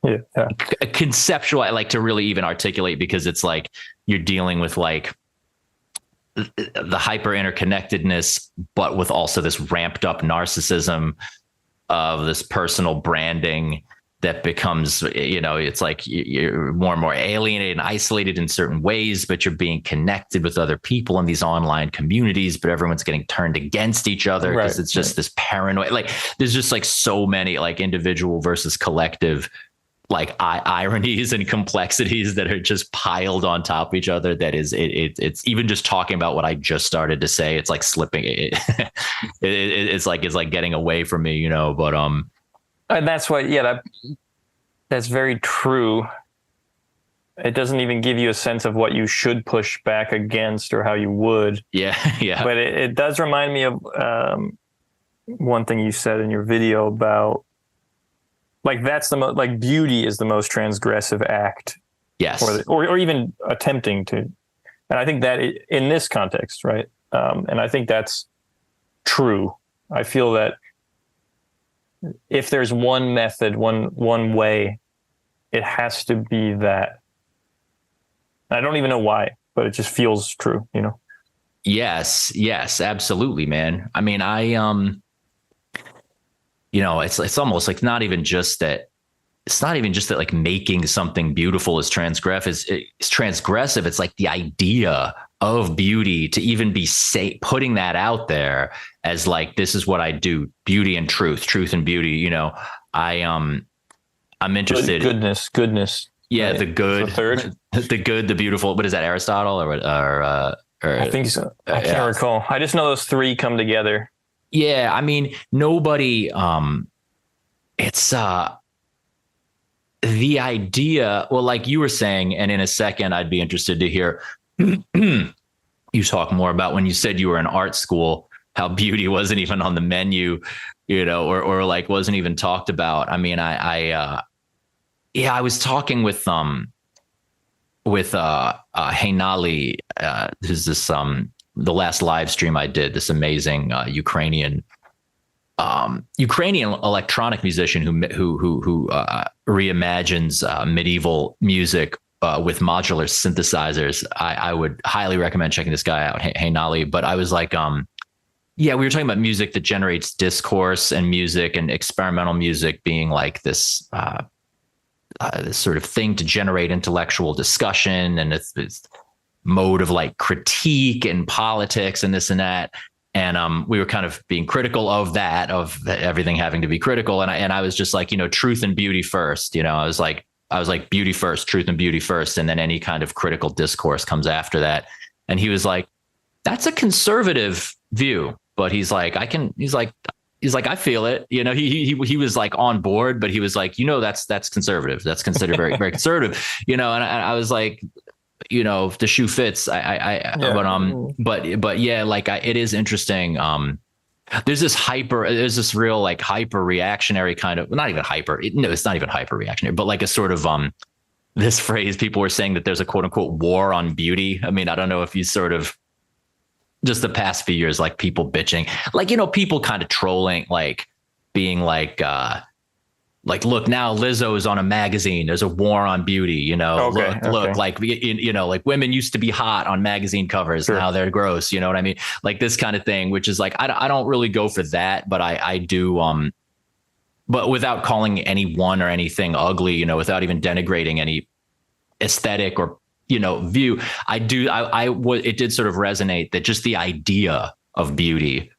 [SPEAKER 2] conceptualize, like to really even articulate, because it's like you're dealing with like the hyper interconnectedness, but with also this ramped up narcissism of this personal branding that becomes, it's like you're more and more alienated and isolated in certain ways, but you're being connected with other people in these online communities, but everyone's getting turned against each other because it's just this paranoid, like there's just like so many like individual versus collective, like ironies and complexities that are just piled on top of each other. That is, it's even just talking about what I just started to say. It's like slipping. It's like getting away from me, but,
[SPEAKER 1] and that's why, that's very true. It doesn't even give you a sense of what you should push back against or how you would.
[SPEAKER 2] Yeah.
[SPEAKER 1] But it does remind me of one thing you said in your video about, like, that's the most, like, beauty is the most transgressive act.
[SPEAKER 2] Yes.
[SPEAKER 1] Or even attempting to. And I think that in this context, right? And I think that's true. I feel that if there's one method, one way, it has to be that. I don't even know why, but it just feels true, Yes, absolutely, man. I mean, it's almost like not even just that. It's not even just that like making something beautiful is transgressive. It's like the idea of beauty to even be putting that out there as like, this is what I do, beauty and truth and beauty. I'm interested. Goodness.
[SPEAKER 2] Yeah.
[SPEAKER 1] Right.
[SPEAKER 2] The good, the good, the beautiful. What is that? Aristotle or
[SPEAKER 1] I think so. I can't recall. I just know those three come together.
[SPEAKER 2] Yeah. I mean, nobody, it's, the idea, well, like you were saying, and in a second, I'd be interested to hear you talk more about when you said you were in art school, how beauty wasn't even on the menu, or like wasn't even talked about. I mean, I was talking with with Heinali, who's this the last live stream I did, this amazing Ukrainian electronic musician who reimagines medieval music with modular synthesizers. I would highly recommend checking this guy out, Heinali. But I was like, yeah, we were talking about music that generates discourse, and music and experimental music being like this sort of thing to generate intellectual discussion, and it's mode of like critique and politics and this and that. And we were kind of being critical of everything having to be critical. And I was just like, truth and beauty first. I was like beauty first, truth and beauty first, and then any kind of critical discourse comes after that. And he was like, that's a conservative view, but he's like, I feel it. He was like on board, but he was like, that's conservative. That's considered very, very conservative. And I was like, if the shoe fits, but yeah, like it is interesting. There's this real like hyper reactionary kind of, not even hyper. It's not even hyper reactionary, but like a sort of, this phrase, people were saying that there's a quote unquote war on beauty. I mean, I don't know if you sort of, just the past few years, like people bitching, like, people kind of trolling, like being like, look, now Lizzo is on a magazine. There's a war on beauty, look, like, like women used to be hot on magazine covers. Sure. Now they're gross. You know what I mean? Like this kind of thing, which is like, I don't really go for that, but I do, but without calling anyone or anything ugly, without even denigrating any aesthetic or, view, it did sort of resonate that just the idea of beauty,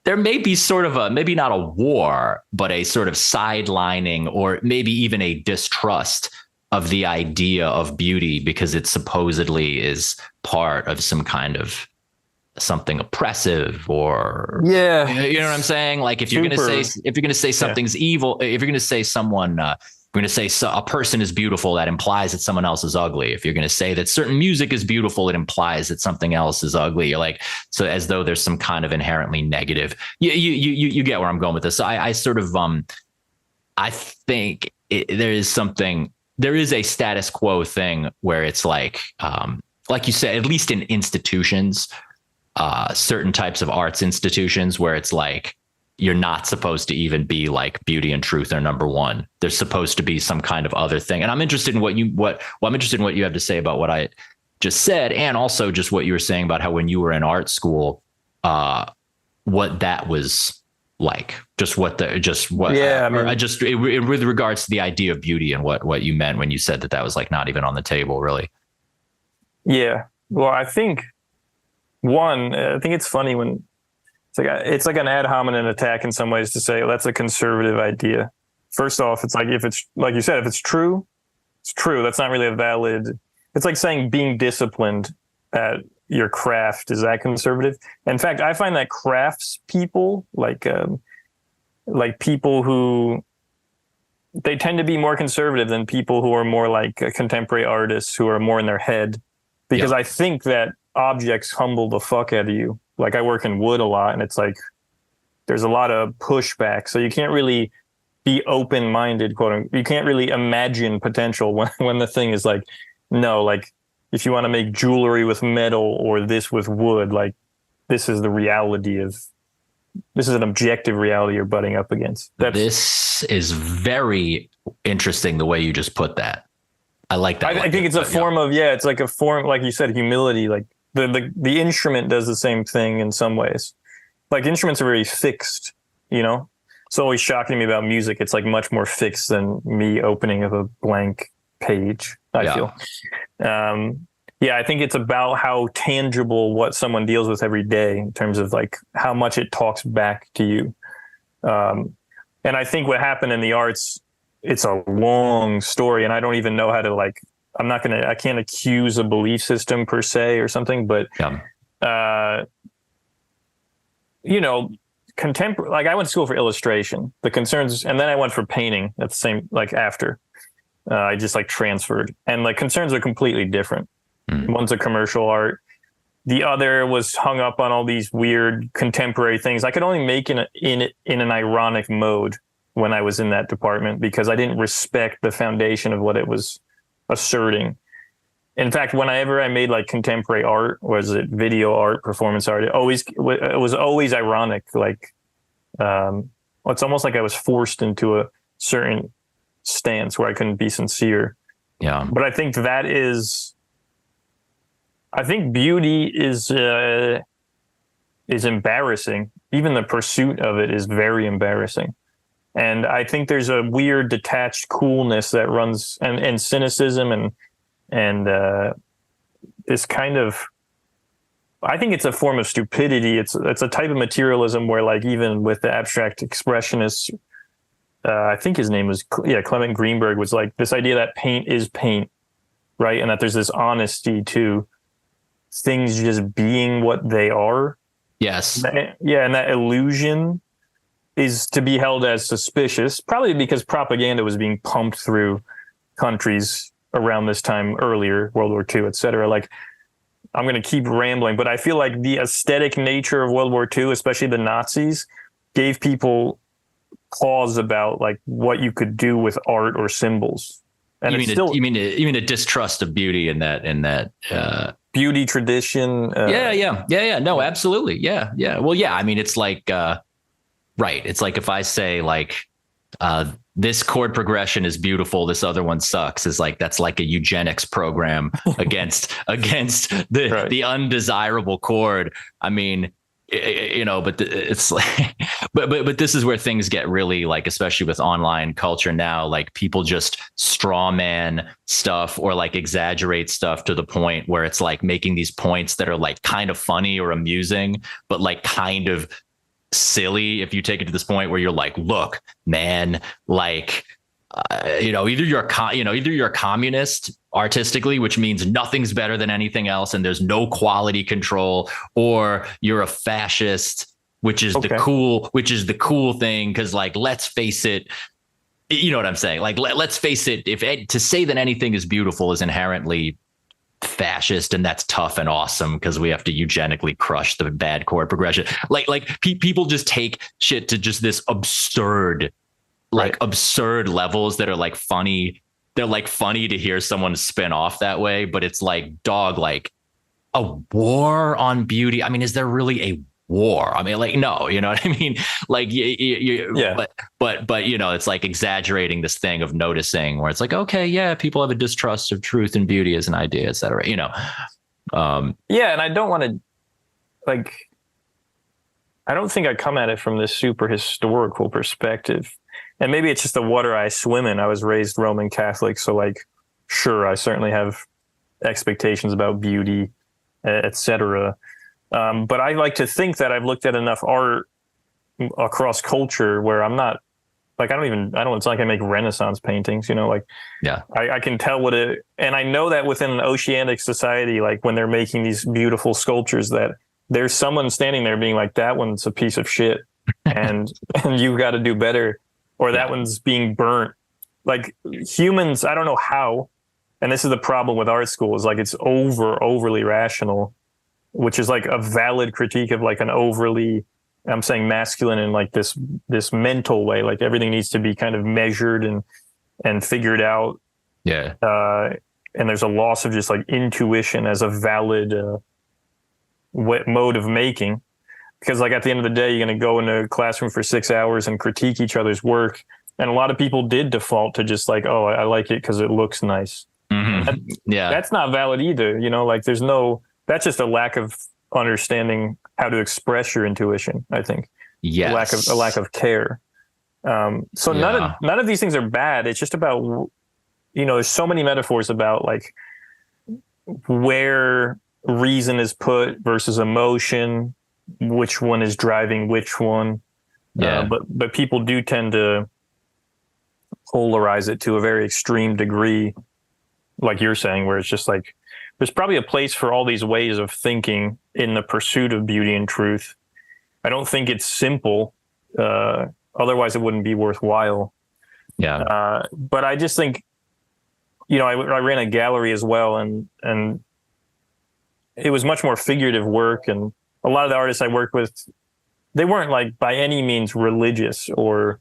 [SPEAKER 2] there may be sort of maybe not a war, but a sort of sidelining or maybe even a distrust of the idea of beauty, because it supposedly is part of some kind of something oppressive, or you know what I'm saying? Like if you're going to say something's evil, if you're going to say someone, we're going to say a person is beautiful, that implies that someone else is ugly. If you're going to say that certain music is beautiful, it implies that something else is ugly. You're like, so as though there's some kind of inherently negative. You get where I'm going with this. So I sort of, I think there is a status quo thing where it's like you said, at least in institutions, certain types of arts institutions where it's like, you're not supposed to even be like beauty and truth are number one. There's supposed to be some kind of other thing. And I'm interested in what you have to say about what I just said. And also just what you were saying about how when you were in art school, what that was like, with regards to the idea of beauty and what you meant when you said that was like not even on the table really.
[SPEAKER 1] Yeah. Well, I think it's funny when, it's like an ad hominem attack in some ways to say, that's a conservative idea. First off, it's like, if it's like you said, if it's true, it's true. That's not really a valid. It's like saying being disciplined at your craft, is that conservative? In fact, I find that crafts people, like people who, they tend to be more conservative than people who are more like contemporary artists who are more in their head, because I think that objects humble the fuck out of you. Like I work in wood a lot, and it's like there's a lot of pushback. So you can't really be open-minded, quote unquote. You can't really imagine potential when the thing is like, no, like if you want to make jewelry with metal or this with wood, like this is an objective reality you're butting up against. This is
[SPEAKER 2] very interesting the way you just put that. I like that.
[SPEAKER 1] I think it's a form of, it's like a form, like you said, humility, like, the instrument does the same thing in some ways. Like instruments are very fixed, It's always shocking me about music. It's like much more fixed than me opening up a blank page, I feel. I think it's about how tangible what someone deals with every day in terms of like how much it talks back to you. And I think what happened in the arts, it's a long story, and I don't even know how to like, I can't accuse a belief system per se or something, but, contemporary, like I went to school for illustration, the concerns, and then I went for painting at the same, like after, I just like transferred, and like concerns are completely different. One's a commercial art. The other was hung up on all these weird contemporary things. I could only make in an ironic mode when I was in that department, because I didn't respect the foundation of what it was asserting. In fact, whenever I made like contemporary art, was it video art, performance art, it was always ironic. Like, it's almost like I was forced into a certain stance where I couldn't be sincere.
[SPEAKER 2] Yeah.
[SPEAKER 1] But I think beauty is embarrassing. Even the pursuit of it is very embarrassing. And I think there's a weird detached coolness that runs, and cynicism and this kind of, I think it's a form of stupidity. It's a type of materialism where, like, even with the abstract expressionists, I think his name was Clement Greenberg, was like this idea that paint is paint, right? And that there's this honesty to things just being what they are.
[SPEAKER 2] Yes.
[SPEAKER 1] And that illusion is to be held as suspicious, probably because propaganda was being pumped through countries around this time earlier, World War II, et cetera. Like, I'm going to keep rambling, but I feel like the aesthetic nature of World War II, especially the Nazis, gave people pause about like what you could do with art or symbols. And
[SPEAKER 2] you mean a distrust of beauty in that
[SPEAKER 1] beauty tradition.
[SPEAKER 2] Yeah. No, absolutely. Yeah. Well, yeah. I mean, it's like, right. It's like if I say like, this chord progression is beautiful, this other one sucks, is like, that's like a eugenics program against the undesirable chord. I mean, but it's like, but this is where things get really, like, especially with online culture now, like people just straw man stuff or like exaggerate stuff to the point where it's like making these points that are like kind of funny or amusing, but like kind of silly if you take it to this point where you're like, look, man, like, either you're a communist artistically, which means nothing's better than anything else and there's no quality control, or you're a fascist, which is the cool thing. Cause like, let's face it, you know what I'm saying? Like, let's face it, to say that anything is beautiful is inherently fascist, and that's tough and awesome because we have to eugenically crush the bad chord progression. People just take shit to just this absurd levels that are like funny. They're like funny to hear someone spin off that way, but it's like, dog, like a war on beauty. I mean, is there really a war? I mean, like, no, you know what I mean? Like, but it's like exaggerating this thing of noticing where it's like, okay, yeah, people have a distrust of truth and beauty as an idea, et cetera, and
[SPEAKER 1] I don't want to, like, I don't think I come at it from this super historical perspective. And maybe it's just the water I swim in. I was raised Roman Catholic, so like, sure, I certainly have expectations about beauty, etc. But I like to think that I've looked at enough art across culture where I'm not like, it's like I make Renaissance paintings, like, yeah, I can tell and I know that within an oceanic society, like when they're making these beautiful sculptures, that there's someone standing there being like, that one's a piece of shit and you've got to do better. Or that one's being burnt. Like, humans, I don't know how, and this is the problem with art school, is like it's overly rational, which is like a valid critique of like an overly, I'm saying masculine in like this mental way. Like everything needs to be kind of measured and figured out.
[SPEAKER 2] Yeah.
[SPEAKER 1] And there's a loss of just like intuition as a valid mode of making. Because like at the end of the day, you're going to go in a classroom for 6 hours and critique each other's work. And a lot of people did default to just like, oh, I like it because it looks nice.
[SPEAKER 2] Mm-hmm.
[SPEAKER 1] That's not valid either. Like that's just a lack of understanding how to express your intuition, I think.
[SPEAKER 2] Yes.
[SPEAKER 1] A lack of care. None of these things are bad. It's just about, there's so many metaphors about like where reason is put versus emotion, which one is driving which one. But people do tend to polarize it to a very extreme degree, like you're saying, where it's just like there's probably a place for all these ways of thinking in the pursuit of beauty and truth. I don't think it's simple, otherwise it wouldn't be worthwhile. But I just think, I ran a gallery as well, and it was much more figurative work, and a lot of the artists I worked with, they weren't like by any means religious or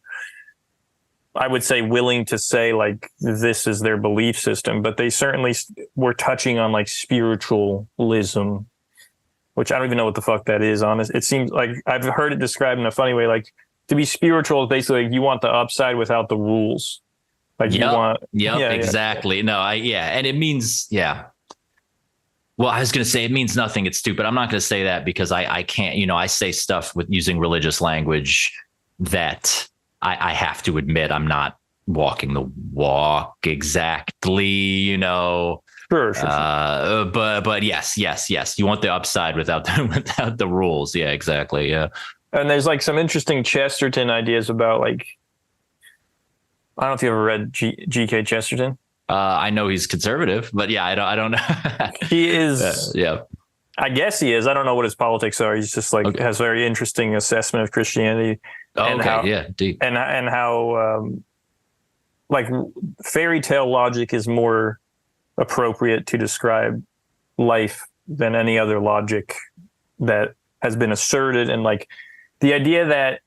[SPEAKER 1] I would say, willing to say like this is their belief system, but they certainly were touching on like spiritualism, which I don't even know what the fuck that is. Honest, it seems like I've heard it described in a funny way. Like to be spiritual is basically like you want the upside without the rules. Like you want,
[SPEAKER 2] exactly. Yeah. No, and it means, Well, I was going to say it means nothing. It's stupid. I'm not going to say that because I can't, I say stuff with using religious language that I have to admit I'm not walking the walk exactly, Sure. But yes. You want the upside without the rules. Yeah, exactly. Yeah.
[SPEAKER 1] And there's like some interesting Chesterton ideas about like, I don't know if you ever read G.K. Chesterton.
[SPEAKER 2] I know he's conservative, but yeah, I don't know.
[SPEAKER 1] He is. I guess he is. I don't know what his politics are. He's just like has very interesting assessment of Christianity.
[SPEAKER 2] Deep.
[SPEAKER 1] And how like fairy tale logic is more appropriate to describe life than any other logic that has been asserted. And like the idea that,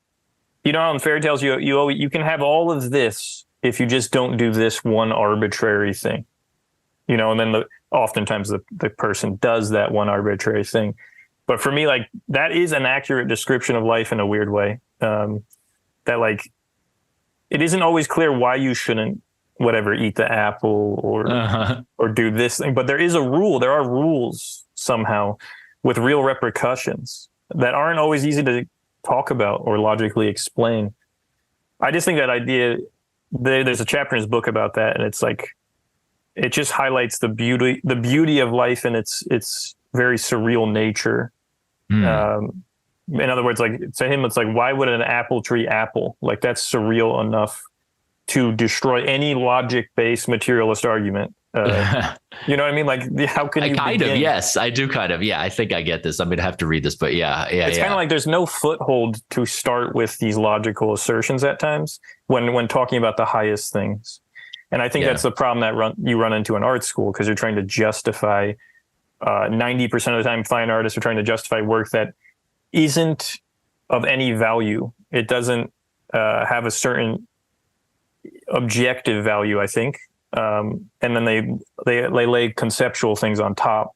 [SPEAKER 1] in fairy tales, you can have all of this if you just don't do this one arbitrary thing, and then oftentimes the person does that one arbitrary thing. But for me, like that is an accurate description of life in a weird way. That like, it isn't always clear why you shouldn't eat the apple or do this thing, but there is a rule. There are rules somehow with real repercussions that aren't always easy to talk about or logically explain. I just think that idea, there's a chapter in his book about that. And it's like, it just highlights the beauty of life and its very surreal nature. In other words, like to him, it's like, why would an apple tree apple? Like that's surreal enough to destroy any logic-based materialist argument. You know what I mean? Like, how can you begin?
[SPEAKER 2] Yes, I do kind of. Yeah, I think I get this. I'm going to have to read this, but it's
[SPEAKER 1] kind of like there's no foothold to start with these logical assertions at times when talking about the highest things. And I think that's the problem that you run into in art school, because you're trying to justify 90% of the time fine artists are trying to justify work that isn't of any value. It doesn't have a certain objective value, I think. And then they lay conceptual things on top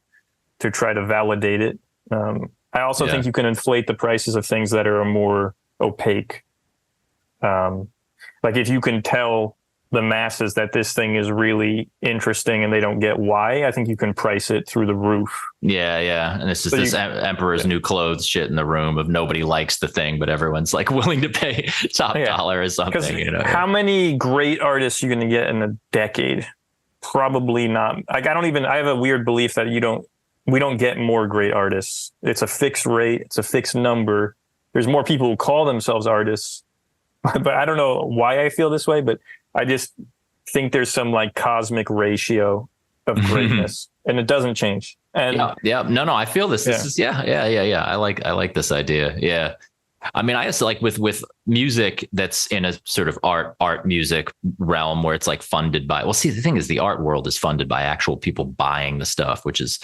[SPEAKER 1] to try to validate it. I also think you can inflate the prices of things that are more opaque. Like if you can tell the masses that this thing is really interesting and they don't get why, I think you can price it through the roof.
[SPEAKER 2] Yeah. And it's just this Emperor's New Clothes shit in the room of nobody likes the thing, but everyone's like willing to pay top dollar or something.
[SPEAKER 1] How many great artists are you going to get in a decade? Probably not. Like I have a weird belief that we don't get more great artists. It's a fixed rate. It's a fixed number. There's more people who call themselves artists, but I don't know why I feel this way, but I just think there's some like cosmic ratio of greatness and it doesn't change. And
[SPEAKER 2] No, I feel this. This is I like this idea. Yeah. I mean, I also like with music that's in a sort of art music realm where it's like funded by, the thing is the art world is funded by actual people buying the stuff, which is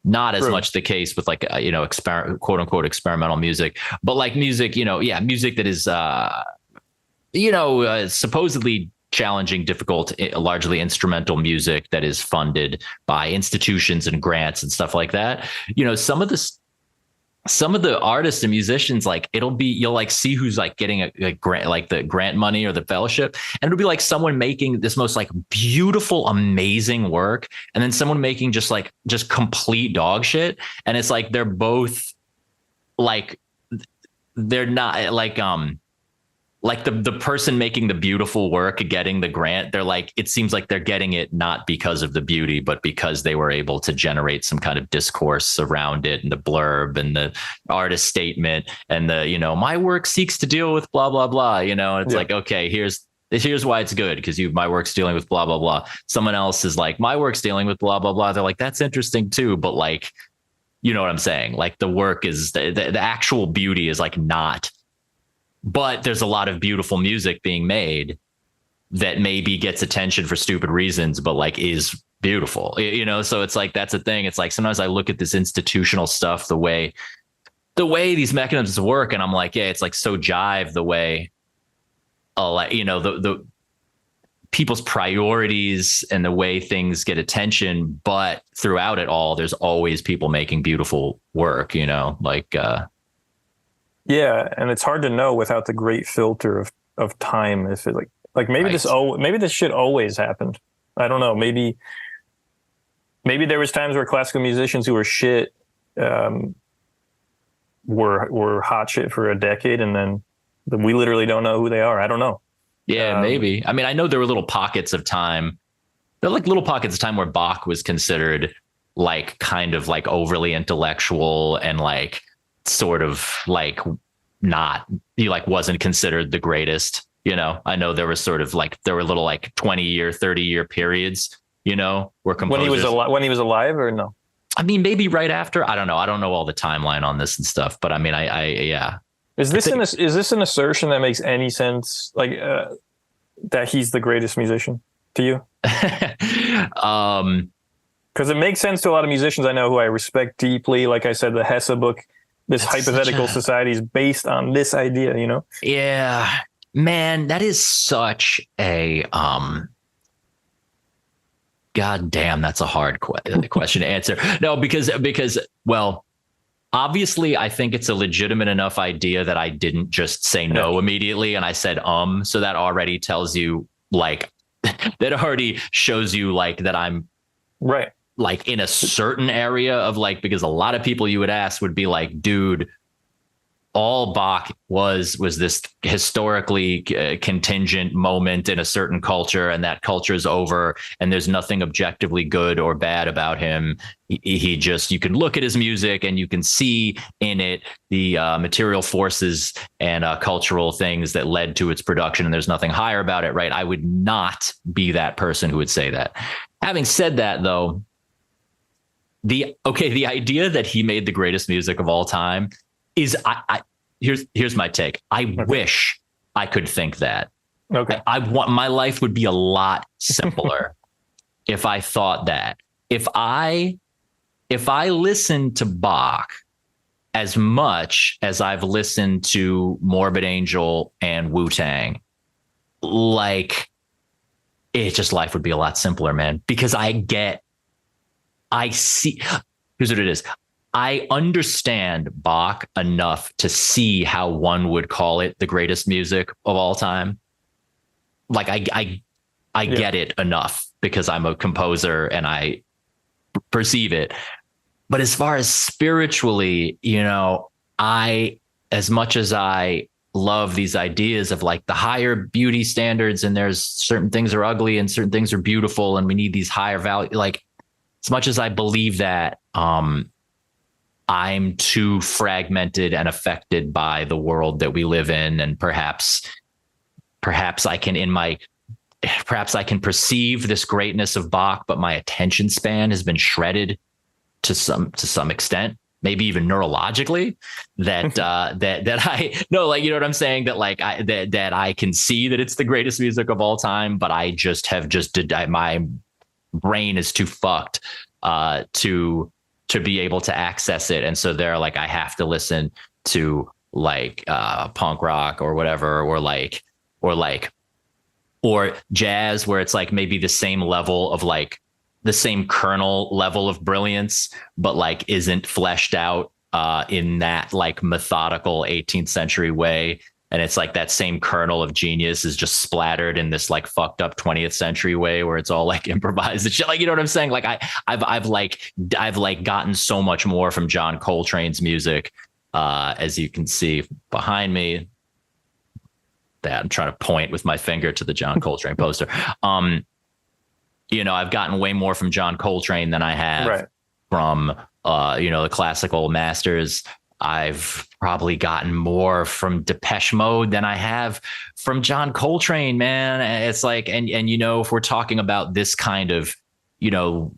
[SPEAKER 2] not as much the case with like, quote unquote experimental music, but like music, music that is, supposedly challenging, difficult, largely instrumental music that is funded by institutions and grants and stuff like that. Some of the artists and musicians, like you'll like see who's like getting a grant, like the grant money or the fellowship. And it'll be like someone making this most like beautiful, amazing work. And then someone making just complete dog shit. And it's like, they're both like, they're not like the person making the beautiful work getting the grant, they're like, it seems like they're getting it not because of the beauty, but because they were able to generate some kind of discourse around it and the blurb and the artist statement and the, my work seeks to deal with blah, blah, blah, it's like, okay, here's why it's good. Because my work's dealing with blah, blah, blah. Someone else is like, my work's dealing with blah, blah, blah. They're like, that's interesting too. But like, you know what I'm saying? Like the work is the actual beauty is like not. But there's a lot of beautiful music being made that maybe gets attention for stupid reasons, but like is beautiful, so it's like, that's a thing. It's like, sometimes I look at this institutional stuff, the way these mechanisms work. And I'm like, it's like so jive the way, people's priorities and the way things get attention, but throughout it all, there's always people making beautiful work, you know, like,
[SPEAKER 1] yeah. And it's hard to know without the great filter of time. If it like maybe
[SPEAKER 2] right.
[SPEAKER 1] maybe this shit always happened. I don't know. Maybe there was times where classical musicians who were shit, were hot shit for a decade. And then we literally don't know who they are. I don't know.
[SPEAKER 2] Yeah, maybe. I mean, I know there were little pockets of time. There were like little pockets of time where Bach was considered like kind of like overly intellectual and like sort of like not, he like wasn't considered the greatest. You know, I know there was sort of like, there were little like 20-year, 30-year periods, you know, where composers.
[SPEAKER 1] When he was alive or no?
[SPEAKER 2] I mean, maybe right after. I don't know. I don't know all the timeline on this and stuff, but I mean, yeah.
[SPEAKER 1] Is this an assertion that makes any sense? Like that he's the greatest musician to you? Because it makes sense to a lot of musicians I know who I respect deeply. Like I said, the Hesse book, this hypothetical society is based on this idea, you know?
[SPEAKER 2] Yeah, man, that is such a God damn, that's a hard question to answer. No, because well, obviously, I think it's a legitimate enough idea that I didn't just say no immediately. And I said, so that already tells you like, that already shows you like that I'm
[SPEAKER 1] right.
[SPEAKER 2] Like in a certain area of like, because a lot of people you would ask would be like, dude, all Bach was this historically contingent moment in a certain culture, and that culture is over, and there's nothing objectively good or bad about him. He just, you can look at his music and you can see in it the material forces and cultural things that led to its production, and there's nothing higher about it, right? I would not be that person who would say that. Having said that, though, the idea that he made the greatest music of all time is here's my take. I wish I could think that.
[SPEAKER 1] Okay.
[SPEAKER 2] I want, my life would be a lot simpler if I thought that. If I listened to Bach as much as I've listened to Morbid Angel and Wu-Tang, like it just, life would be a lot simpler, man, because here's what it is. I understand Bach enough to see how one would call it the greatest music of all time. Like I get it enough because I'm a composer and I perceive it. But as far as spiritually, you know, as much as I love these ideas of like the higher beauty standards, and there's certain things are ugly and certain things are beautiful, and we need these higher value, like as much as I believe that, I'm too fragmented and affected by the world that we live in. And perhaps I can perceive this greatness of Bach, but my attention span has been shredded to some extent, maybe even neurologically, that I know, like, you know what I'm saying? That like, that I can see that it's the greatest music of all time, but I just have my brain is too fucked, to be able to access it. And so they're like, I have to listen to like punk rock or whatever, or jazz, where it's like maybe the same level of like the same kernel level of brilliance, but like isn't fleshed out in that like methodical 18th century way. And it's like that same kernel of genius is just splattered in this like fucked up 20th century way where it's all like improvised and shit. Like, you know what I'm saying? Like I've gotten so much more from John Coltrane's music, as you can see behind me. That I'm trying to point with my finger to the John Coltrane poster. You know, I've gotten way more from John Coltrane than I have from, the classical masters. I've probably gotten more from Depeche Mode than I have from John Coltrane, man. It's like, and you know, if we're talking about this kind of, you know,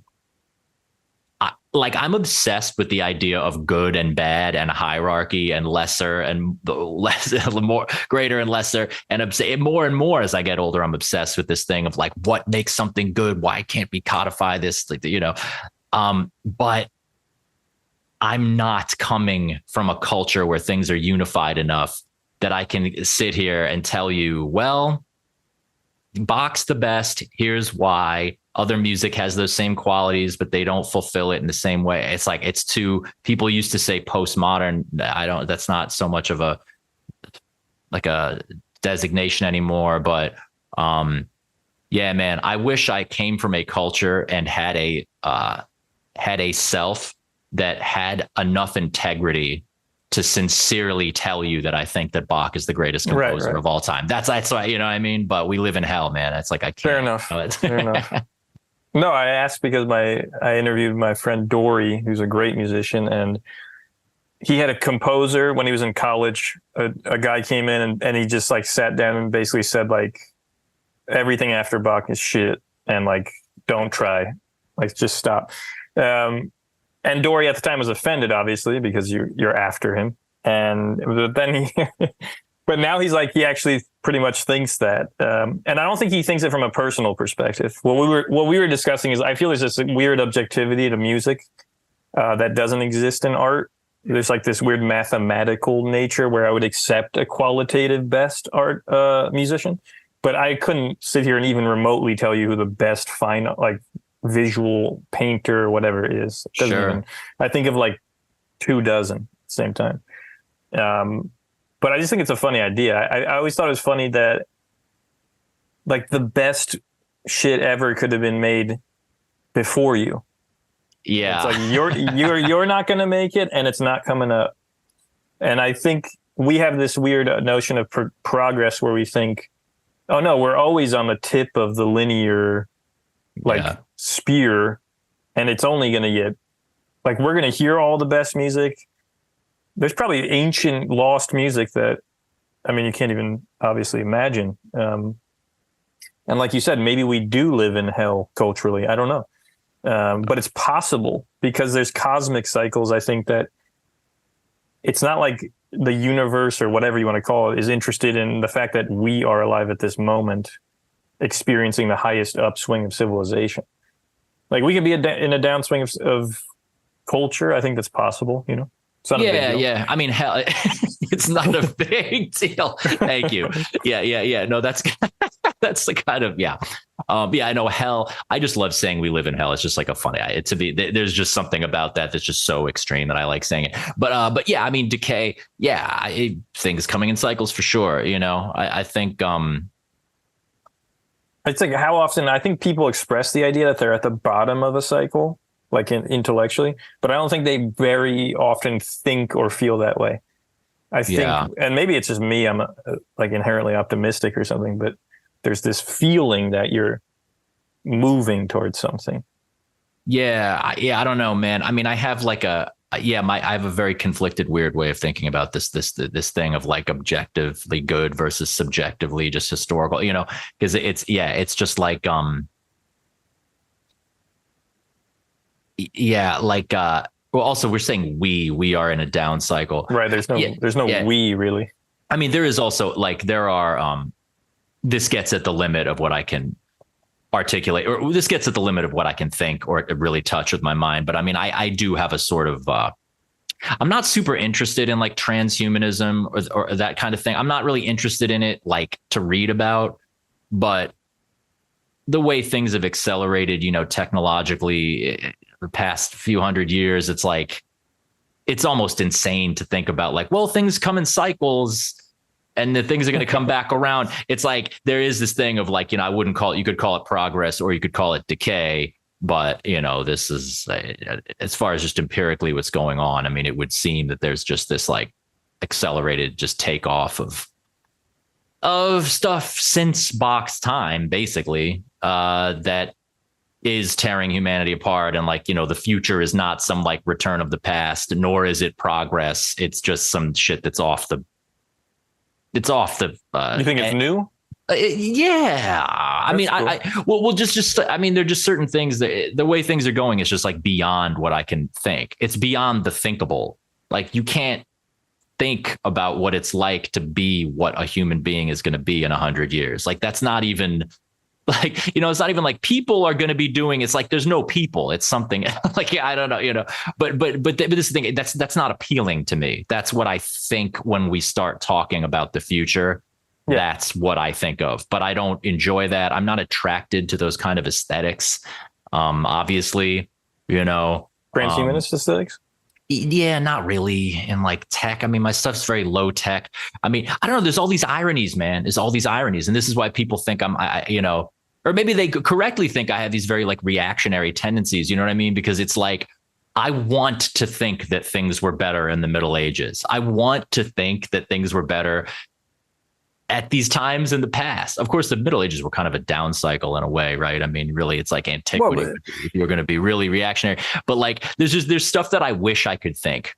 [SPEAKER 2] I'm obsessed with the idea of good and bad and hierarchy and lesser and more greater and lesser. And more and more as I get older, I'm obsessed with this thing of like, what makes something good? Why can't we codify this? Like, you know, but I'm not coming from a culture where things are unified enough that I can sit here and tell you, well, Bach's the best. Here's why. Other music has those same qualities, but they don't fulfill it in the same way. It's like, it's too, people used to say postmodern. That's not so much of a designation anymore, but yeah, man, I wish I came from a culture and had a self that had enough integrity to sincerely tell you that I think that Bach is the greatest composer of all time. That's why, you know what I mean? But we live in hell, man. It's like, I can't.
[SPEAKER 1] Fair enough. No, I asked because I interviewed my friend Dory, who's a great musician, and he had a composer when he was in college. A guy came in and he just like sat down and basically said like, everything after Bach is shit, and like, don't try, like, just stop. And Dory at the time was offended, obviously, because you're after him. And then but now he's like, he actually pretty much thinks that. And I don't think he thinks it from a personal perspective. What we were discussing is, I feel there's this weird objectivity to music that doesn't exist in art. There's like this weird mathematical nature where I would accept a qualitative best art musician, but I couldn't sit here and even remotely tell you who the best visual painter or whatever it is.
[SPEAKER 2] Sure.
[SPEAKER 1] I think of like 24 at the same time. But I just think it's a funny idea. I always thought it was funny that like the best shit ever could have been made before you.
[SPEAKER 2] Yeah.
[SPEAKER 1] It's like you're not going to make it, and it's not coming up. And I think we have this weird notion of progress where we think, oh no, we're always on the tip of the linear spear, and it's only going to get like, we're going to hear all the best music. There's probably ancient lost music that, I mean, you can't even obviously imagine. And like you said, maybe we do live in hell culturally. I don't know. But it's possible because there's cosmic cycles. I think that it's not like the universe or whatever you want to call it is interested in the fact that we are alive at this moment, experiencing the highest upswing of civilization. Like, we could be in a downswing of culture. I think that's possible, you know?
[SPEAKER 2] Yeah. I mean, hell, it's not a big deal. Thank you. Yeah. No, that's the kind of, yeah. I know hell. I just love saying we live in hell. It's just like a funny, there's just something about that that's just so extreme that I like saying it. But yeah, I mean, decay. Yeah. Things coming in cycles for sure. You know, I think,
[SPEAKER 1] it's like, how often I think people express the idea that they're at the bottom of a cycle, like intellectually, but I don't think they very often think or feel that way. I think, and maybe it's just me, I'm like inherently optimistic or something, but there's this feeling that you're moving towards something.
[SPEAKER 2] Yeah. I don't know, man. I mean, I have like I have a very conflicted, weird way of thinking about this thing of like objectively good versus subjectively just historical, you know, because it's just like, well, also we're saying we are in a down cycle,
[SPEAKER 1] right? There's no we really.
[SPEAKER 2] I mean, there is also like, there are, this gets at the limit of what I can articulate, or this gets at the limit of what I can think or really touch with my mind. But I mean, I do have a sort of, I'm not super interested in like transhumanism or that kind of thing. I'm not really interested in it like to read about, but the way things have accelerated, you know, technologically the past few hundred years, it's like, it's almost insane to think about like, well, things come in cycles and the things are going to come back around. It's like, there is this thing of like, you know, you could call it progress or you could call it decay, but you know, this is as far as just empirically what's going on. I mean, it would seem that there's just this like accelerated just takeoff of stuff since Bach's time, basically, that is tearing humanity apart. And like, you know, the future is not some like return of the past, nor is it progress. It's just some shit that's off the you think it's new? Yeah. I mean, cool. I mean, they're just certain things that the way things are going is just like beyond what I can think. It's beyond the thinkable. Like, you can't think about what it's like to be what a human being is going to be in 100 years. Like, that's not even like, you know, it's not even like people are going to be doing, it's like, there's no people, it's something like, yeah, I don't know, you know, but this thing, that's not appealing to me. That's what I think when we start talking about the future. that's what I think of, but I don't enjoy that. I'm not attracted to those kind of aesthetics. Obviously,
[SPEAKER 1] transhumanist aesthetics.
[SPEAKER 2] Yeah, not really. In like tech, I mean, my stuff's very low tech. I mean, I don't know. There's all these ironies, man. There's all these ironies, and this is why people think or maybe they correctly think I have these very like reactionary tendencies. You know what I mean? Because it's like, I want to think that things were better in the Middle Ages. I want to think that things were better at these times in the past. Of course, the Middle Ages were kind of a down cycle in a way, right? I mean, really, it's like antiquity. If you're going to be really reactionary, but like, there's stuff that I wish I could think,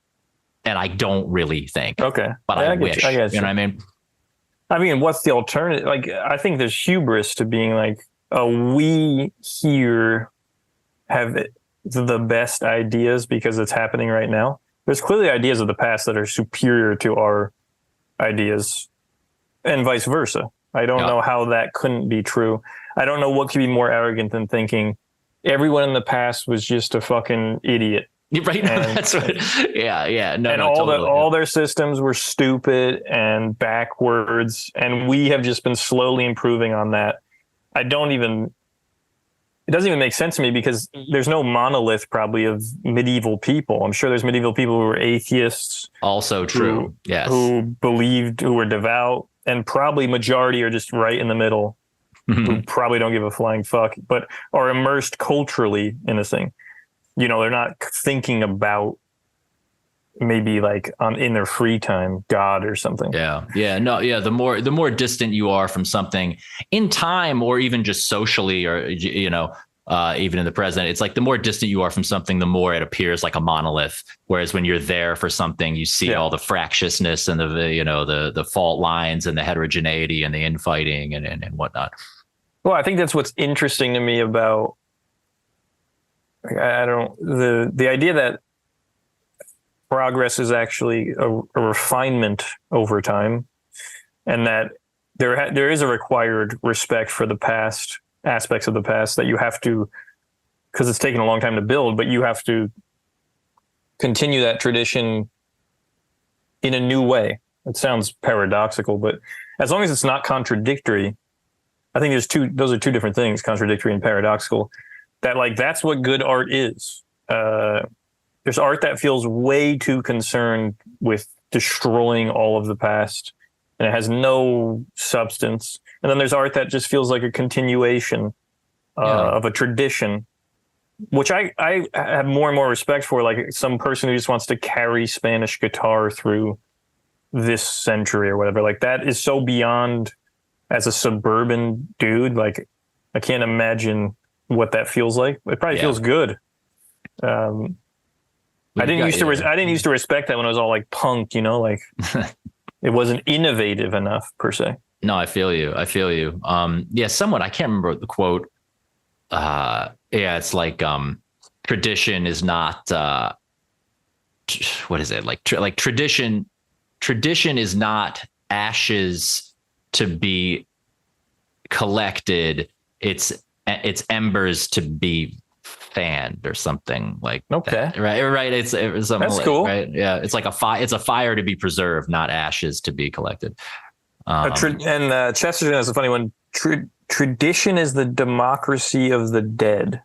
[SPEAKER 2] and I don't really think.
[SPEAKER 1] Okay,
[SPEAKER 2] but I wish. You know what I mean?
[SPEAKER 1] I mean, what's the alternative? Like, I think there's hubris to being like, oh, we here have the best ideas because it's happening right now. There's clearly ideas of the past that are superior to our ideas, and vice versa. I don't know how that couldn't be true. I don't know what could be more arrogant than thinking everyone in the past was just a fucking idiot.
[SPEAKER 2] Right. That's what. Yeah. No,
[SPEAKER 1] and all their systems were stupid and backwards, and we have just been slowly improving on that. It doesn't even make sense to me, because there's no monolith probably of medieval people. I'm sure there's medieval people who were atheists. Also true. Yes. Who were devout, and probably majority are just right in the middle, who probably don't give a flying fuck, but are immersed culturally in this thing. They're not thinking about maybe like in their free time, God or something. Yeah. No. Yeah. The more distant you are from something in time, or even just socially, or, even in the present, it's like the more distant you are from something, the more it appears like a monolith. Whereas when you're there for something, you see all the fractiousness and the fault lines and the heterogeneity and the infighting and whatnot. Well, I think that's what's interesting to me about, the idea that progress is actually a refinement over time, and that there is a required respect for the past, aspects of the past that you have to, because it's taken a long time to build, but you have to continue that tradition in a new way. It sounds paradoxical, but as long as it's not contradictory, I think those are two different things, contradictory and paradoxical. That's what good art is. There's art that feels way too concerned with destroying all of the past, and it has no substance. And then there's art that just feels like a continuation of a tradition, which I have more and more respect for, like some person who just wants to carry Spanish guitar through this century or whatever. Like, that is so beyond, as a suburban dude, like I can't imagine what that feels like. It probably feels good. I didn't used to respect that when it was all like punk, like it wasn't innovative enough per se.
[SPEAKER 2] No, I feel you. Somewhat. I can't remember the quote. It's like tradition is not what is it? Like tradition is not ashes to be collected. It's embers to be fanned, or something like that. Right. It's something. That's cool. Right. Yeah. It's like it's a fire to be preserved, not ashes to be collected.
[SPEAKER 1] Chesterton has a funny one. Tradition is the democracy of the dead.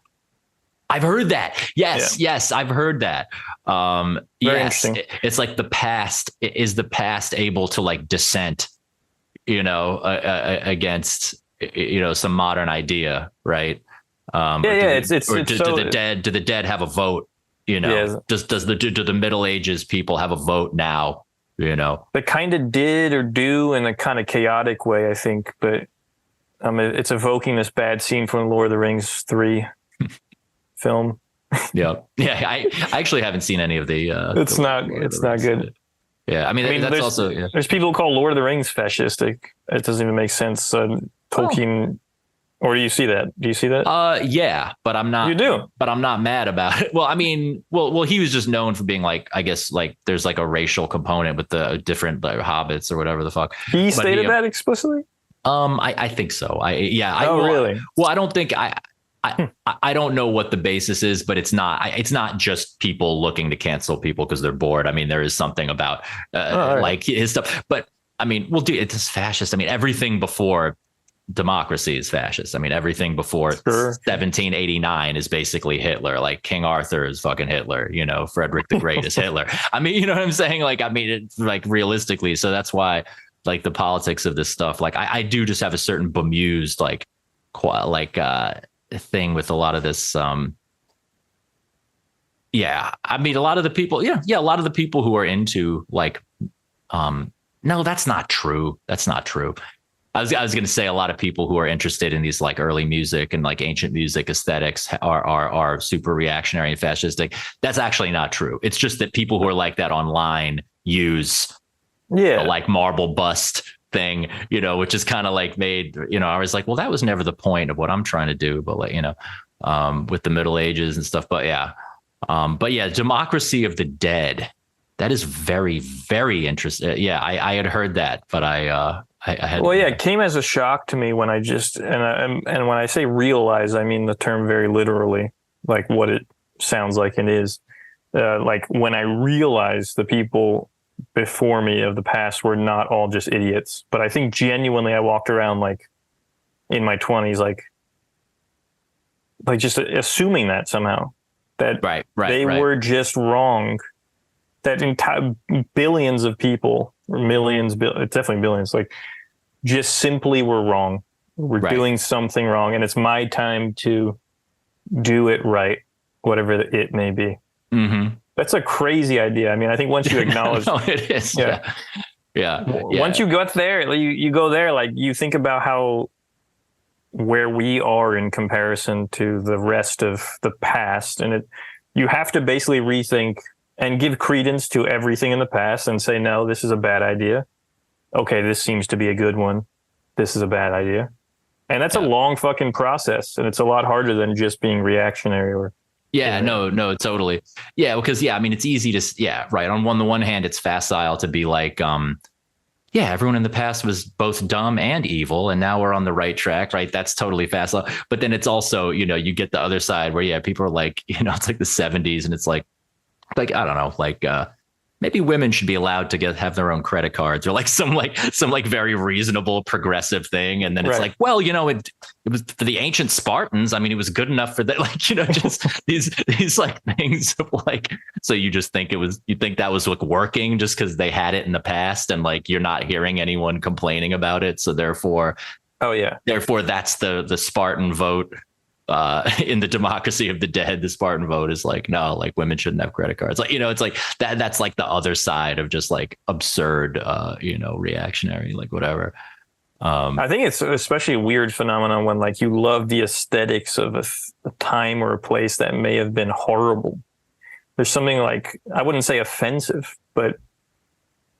[SPEAKER 2] I've heard that. Yes, I've heard that. Very interesting. It's like the past is the past able to like dissent, against some modern idea, right? Do the dead have a vote? Do the Middle Ages people have a vote now?
[SPEAKER 1] They kind of did or do in a kind of chaotic way, I think, but it's evoking this bad scene from Lord of the Rings 3 film.
[SPEAKER 2] I actually haven't seen any of the.
[SPEAKER 1] It's not good.
[SPEAKER 2] Yeah, I mean that's also. Yeah.
[SPEAKER 1] There's people who call Lord of the Rings fascistic. It doesn't even make sense. Tolkien. Or do you see that?
[SPEAKER 2] Yeah, but I'm not.
[SPEAKER 1] You do,
[SPEAKER 2] but I'm not mad about it. Well, I mean, he was just known for being like, I guess, like there's like a racial component with the different hobbits or whatever the fuck.
[SPEAKER 1] He stated that explicitly.
[SPEAKER 2] I think so.
[SPEAKER 1] Really?
[SPEAKER 2] Well, I don't think I don't know what the basis is, but it's not just people looking to cancel people because they're bored. I mean, there is something about like his stuff, but I mean, well, dude, it's fascist. I mean, everything before democracy is fascist. I mean, everything before 1789 is basically Hitler. Like King Arthur is fucking Hitler, you know, Frederick the Great is Hitler. I mean, you know what I'm saying? Like, I mean, it's like realistically. So that's why like the politics of this stuff, like I do just have a certain bemused, like thing with a lot of this. Yeah. I mean, a lot of the people, a lot of the people who are into like, no, that's not true. That's not true. I was going to say a lot of people who are interested in these like early music and like ancient music aesthetics are super reactionary and fascistic. That's actually not true. It's just that people who are like that online use the like marble bust thing, you know, which is kind of like made, you know, I was like, well, that was never the point of what I'm trying to do. But like, you know, with the Middle Ages and stuff. But yeah, Democracy of the Dead. That is very, very interesting. Yeah, I had heard that, but I had.
[SPEAKER 1] Well, yeah, it came as a shock to me when I just and when I say realize, I mean the term very literally, like what it sounds like it is. Like when I realized the people before me of the past were not all just idiots, but I think genuinely I walked around like in my 20s, like just assuming that somehow that they were just wrong. That entire billions of people, or millions, it's definitely billions, like just simply were wrong. We're doing something wrong, and it's my time to do it right, whatever it may be. Mm-hmm. That's a crazy idea. I mean, I think once you acknowledge,
[SPEAKER 2] it is. Yeah.
[SPEAKER 1] Once you got there, you go there, like you think about where we are in comparison to the rest of the past, and you have to basically rethink and give credence to everything in the past and say, no, this is a bad idea. Okay, this seems to be a good one. This is a bad idea. And that's a long fucking process. And it's a lot harder than just being reactionary or.
[SPEAKER 2] Yeah, no, totally. Yeah, because, I mean, it's easy to, right. On the one hand, it's facile to be like, everyone in the past was both dumb and evil, and now we're on the right track, right? That's totally facile. But then it's also, you know, you get the other side where, people are like, you know, it's like the 70s and it's like, I don't know, like maybe women should be allowed to have their own credit cards or like some very reasonable progressive thing. And then it's like, well, you know, it was for the ancient Spartans. I mean, it was good enough for that, like, you know, just these like things of like, so you just think you think that was like working just because they had it in the past and like you're not hearing anyone complaining about it. So therefore, that's the Spartan vote. In the Democracy of the Dead, the Spartan vote is like, no, like women shouldn't have credit cards. Like, you know, it's like that's like the other side of just like absurd, reactionary, like whatever.
[SPEAKER 1] I think it's especially a weird phenomenon when like you love the aesthetics of a time or a place that may have been horrible. There's something like, I wouldn't say offensive, but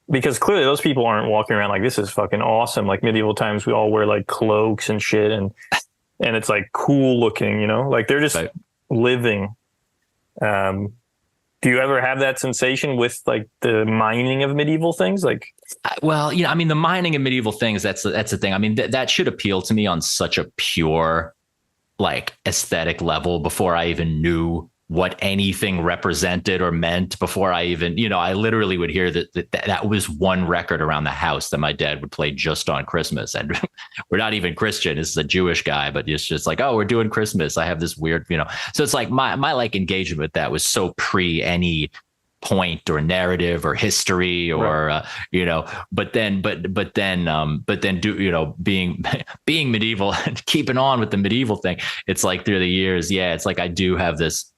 [SPEAKER 1] because clearly those people aren't walking around like, this is fucking awesome. Like medieval times, we all wear like cloaks and shit and it's like cool looking, you know, like they're just living. Do you ever have that sensation with like the mining of medieval things? Like,
[SPEAKER 2] well, I mean, the mining of medieval things, that's the thing. I mean, that should appeal to me on such a pure, like aesthetic level before I even knew what anything represented or meant, before I even, you know, I literally would hear that was one record around the house that my dad would play just on Christmas. And we're not even Christian. This is a Jewish guy, but it's just like, oh, we're doing Christmas. I have this weird, you know, so it's like my like engagement with that was so pre any point or narrative or history or, you know, but then do, you know, being medieval and keeping on with the medieval thing. It's like through the years. Yeah. It's like, I do have this,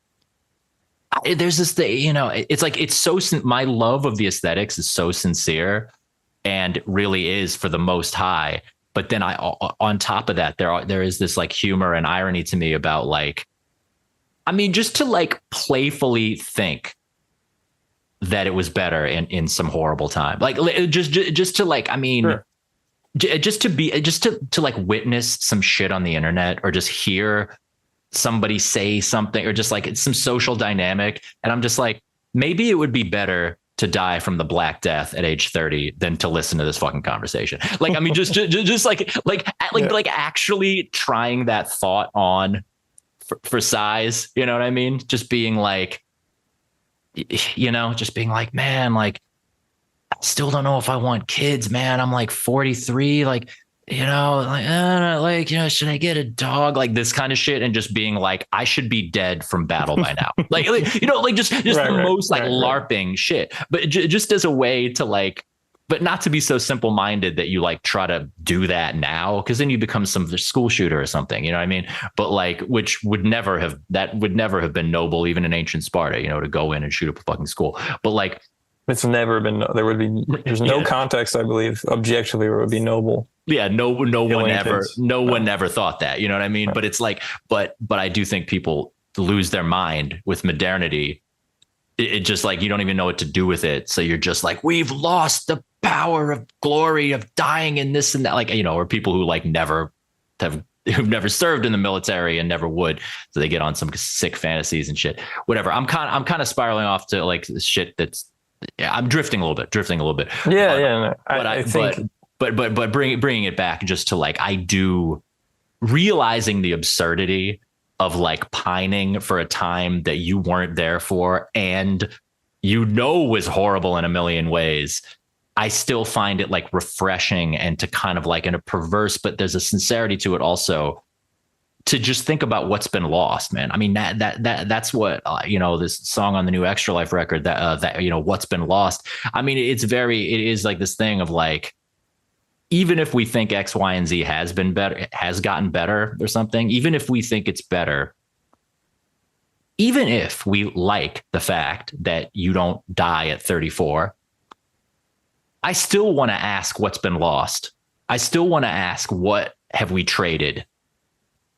[SPEAKER 2] there's this thing, you know, it's like, it's so, my love of the aesthetics is so sincere and really is for the most high. But then on top of that, there is this like humor and irony to me about like, I mean, just to like playfully think that it was better in some horrible time, like just to like, I mean, sure. just to like witness some shit on the internet or just hear somebody say something or just like it's some social dynamic. And I'm just like, maybe it would be better to die from the Black Death at age 30 than to listen to this fucking conversation. Like, I mean, just like actually trying that thought on for size, you know what I mean? Just being like, you know, just being like, man, like, still don't know if I want kids, man. I'm like 43, like, should I get a dog? Like this kind of shit. And just being like, I should be dead from battle by now. Just right, the most like LARPing shit, but just as a way to like, but not to be so simple minded that you like try to do that now. Cause then you become some school shooter or something, you know what I mean? But like, which would never have been noble, even in ancient Sparta, to go in and shoot up a fucking school. But like,
[SPEAKER 1] it's never been, there's no context, I believe, objectively, where it would be noble.
[SPEAKER 2] Yeah, no one ever thought that, you know what I mean? Right. But it's like, but I do think people lose their mind with modernity. It just like, you don't even know what to do with it. So you're just like, we've lost the power of glory of dying in this and that, like, or people who like who've never served in the military and never would. So they get on some sick fantasies and shit, whatever. I'm kind of spiraling off to like shit that's, I'm drifting a little bit.
[SPEAKER 1] Yeah. No, I think,
[SPEAKER 2] but bringing it back just to like, I do realizing the absurdity of like pining for a time that you weren't there for and was horrible in a million ways. I still find it like refreshing and to kind of like in a perverse, but there's a sincerity to it also to just think about what's been lost, man. I mean, that's what, this song on the new Extra Life record that what's been lost. I mean, it is like this thing of like, even if we think X, Y, and Z has gotten better or something, even if we think it's better, even if we like the fact that you don't die at 34, I still want to ask what's been lost. I still want to ask, what have we traded,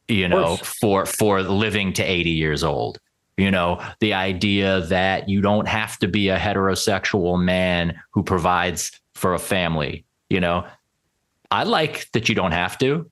[SPEAKER 2] for living to 80 years old? The idea that you don't have to be a heterosexual man who provides for a family, I like that you don't have to.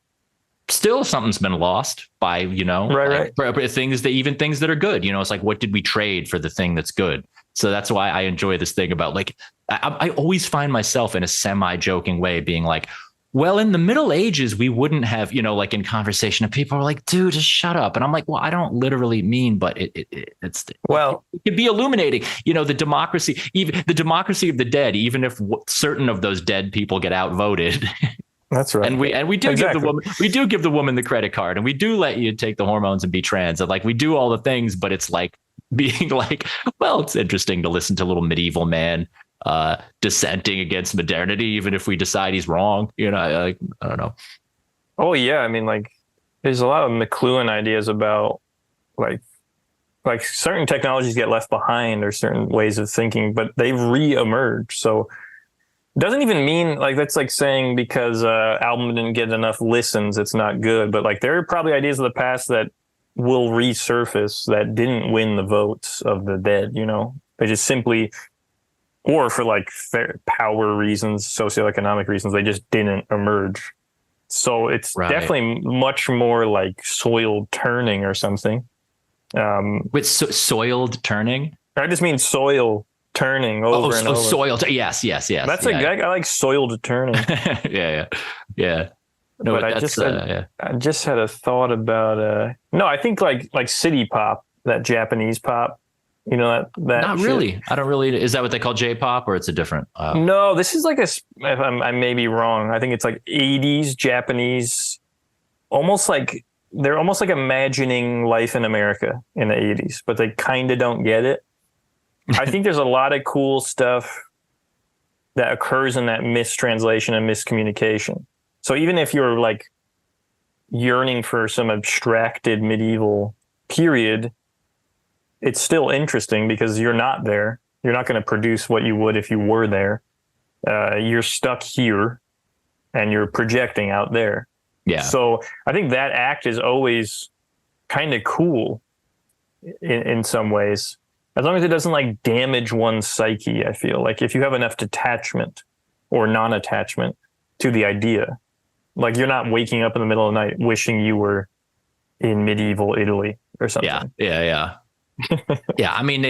[SPEAKER 2] Still, something's been lost by,
[SPEAKER 1] right.
[SPEAKER 2] Things that are good. It's like, what did we trade for the thing that's good? So that's why I enjoy this thing about like, I always find myself in a semi-joking way being like, well, in the Middle Ages, we wouldn't have, like in conversation, and people are like, dude, just shut up. And I'm like, well, I don't literally mean, but it could be illuminating, the democracy, even the democracy of the dead, even if certain of those dead people get outvoted.
[SPEAKER 1] That's right.
[SPEAKER 2] And we do give the woman the credit card, and we do let you take the hormones and be trans, and like we do all the things, but it's like being like, well, it's interesting to listen to a little medieval man dissenting against modernity, even if we decide he's wrong. I don't know.
[SPEAKER 1] Oh yeah, I mean, like there's a lot of McLuhan ideas about like certain technologies get left behind or certain ways of thinking, but they re-emerge. So doesn't even mean like that's like saying because album didn't get enough listens, it's not good. But like there are probably ideas of the past that will resurface that didn't win the votes of the dead. They just simply, or for like power reasons, socioeconomic reasons, they just didn't emerge. So it's definitely much more like soiled turning or something.
[SPEAKER 2] With soiled turning?
[SPEAKER 1] I just mean soil turning over and over.
[SPEAKER 2] Soiled. Yes.
[SPEAKER 1] That's I like soiled turning.
[SPEAKER 2] Yeah. No,
[SPEAKER 1] but I just had a thought about no, I think like city pop, that Japanese pop, that
[SPEAKER 2] not
[SPEAKER 1] shit.
[SPEAKER 2] Really. I don't really. Is that what they call J-pop, or it's a different?
[SPEAKER 1] No, this is like I may be wrong. I think it's like 80s Japanese, they're almost like imagining life in America in the 80s, but they kind of don't get it. I think there's a lot of cool stuff that occurs in that mistranslation and miscommunication. So even if you're like yearning for some abstracted medieval period, it's still interesting because you're not there. You're not going to produce what you would if you were there. You're stuck here and you're projecting out there.
[SPEAKER 2] Yeah.
[SPEAKER 1] So I think that act is always kind of cool in some ways, as long as it doesn't like damage one's psyche. I feel like if you have enough detachment or non-attachment to the idea, like you're not waking up in the middle of the night wishing you were in medieval Italy or something.
[SPEAKER 2] Yeah. Yeah. I mean,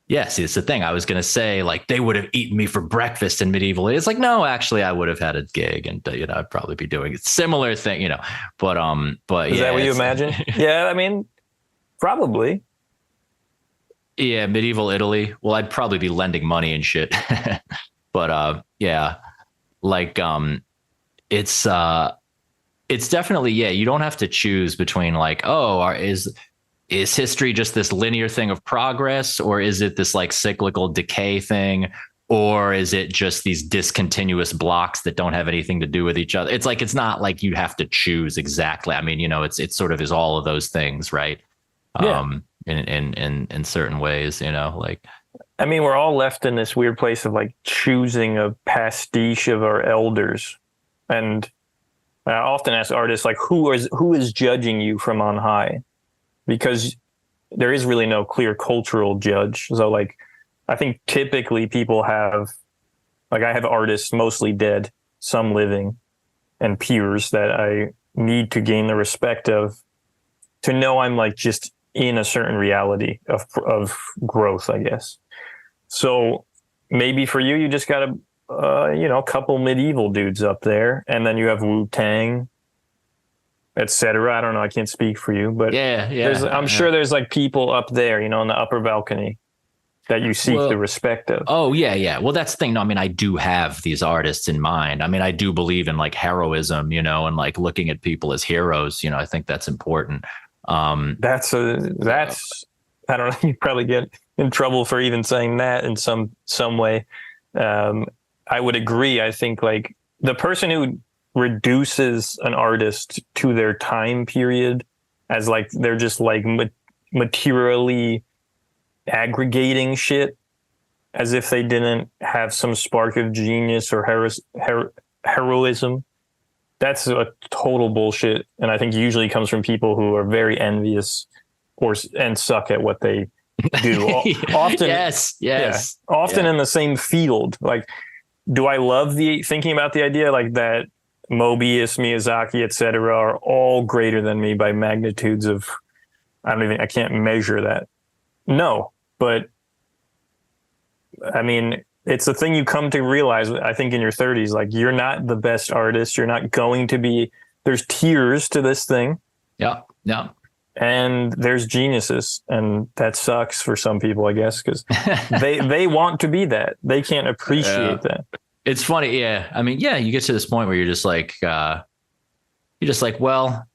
[SPEAKER 2] Yeah, see, it's the thing. I was going to say, like, they would have eaten me for breakfast in medieval. It's like, no, actually, I would have had a gig, and I'd probably be doing a similar thing, But
[SPEAKER 1] is that what you imagine? Yeah, I mean, probably.
[SPEAKER 2] Yeah, medieval Italy. Well, I'd probably be lending money and shit. But yeah, like it's definitely, yeah, you don't have to choose between like, oh, is history just this linear thing of progress, or is it this like cyclical decay thing, or is it just these discontinuous blocks that don't have anything to do with each other? It's like, it's not like you have to choose exactly. I mean, you know, it's sort of is all of those things, right?
[SPEAKER 1] Yeah.
[SPEAKER 2] In certain ways, you know, like,
[SPEAKER 1] I mean, we're all left in this weird place of like choosing a pastiche of our elders. And I often ask artists, like, who is judging you from on high? Because there is really no clear cultural judge. So like, I think typically people have, like, I have artists mostly dead, some living, and peers that I need to gain the respect of, to know I'm like just in a certain reality of growth, I guess. So maybe for you, you just got a couple medieval dudes up there, and then you have Wu-Tang, etc. I don't know. I can't speak for you, but I'm sure there's like people up there, you know, in the upper balcony that you seek the respect of.
[SPEAKER 2] Oh, yeah. Well, that's the thing. No, I mean, I do have these artists in mind. I mean, I do believe in like heroism, you know, and like looking at people as heroes. You know, I think that's important.
[SPEAKER 1] That's I don't know. You probably get in trouble for even saying that in some way. I would agree. I think like the person who reduces an artist to their time period as like they're just like materially aggregating shit as if they didn't have some spark of genius or heroism. That's a total bullshit, and I think usually comes from people who are very envious and suck at what they do. Often,
[SPEAKER 2] yes,
[SPEAKER 1] often in the same field. Like, do I love thinking about the idea like that Mobius, Miyazaki, etc. are all greater than me by magnitudes of, I can't measure that. No, but I mean, it's a thing you come to realize, I think, in your 30s. Like, you're not the best artist. You're not going to be. There's tiers to this thing.
[SPEAKER 2] Yeah.
[SPEAKER 1] And there's geniuses, and that sucks for some people, I guess, because they want to be that. They can't appreciate that.
[SPEAKER 2] It's funny, yeah. I mean, yeah, you get to this point where you're just like, well,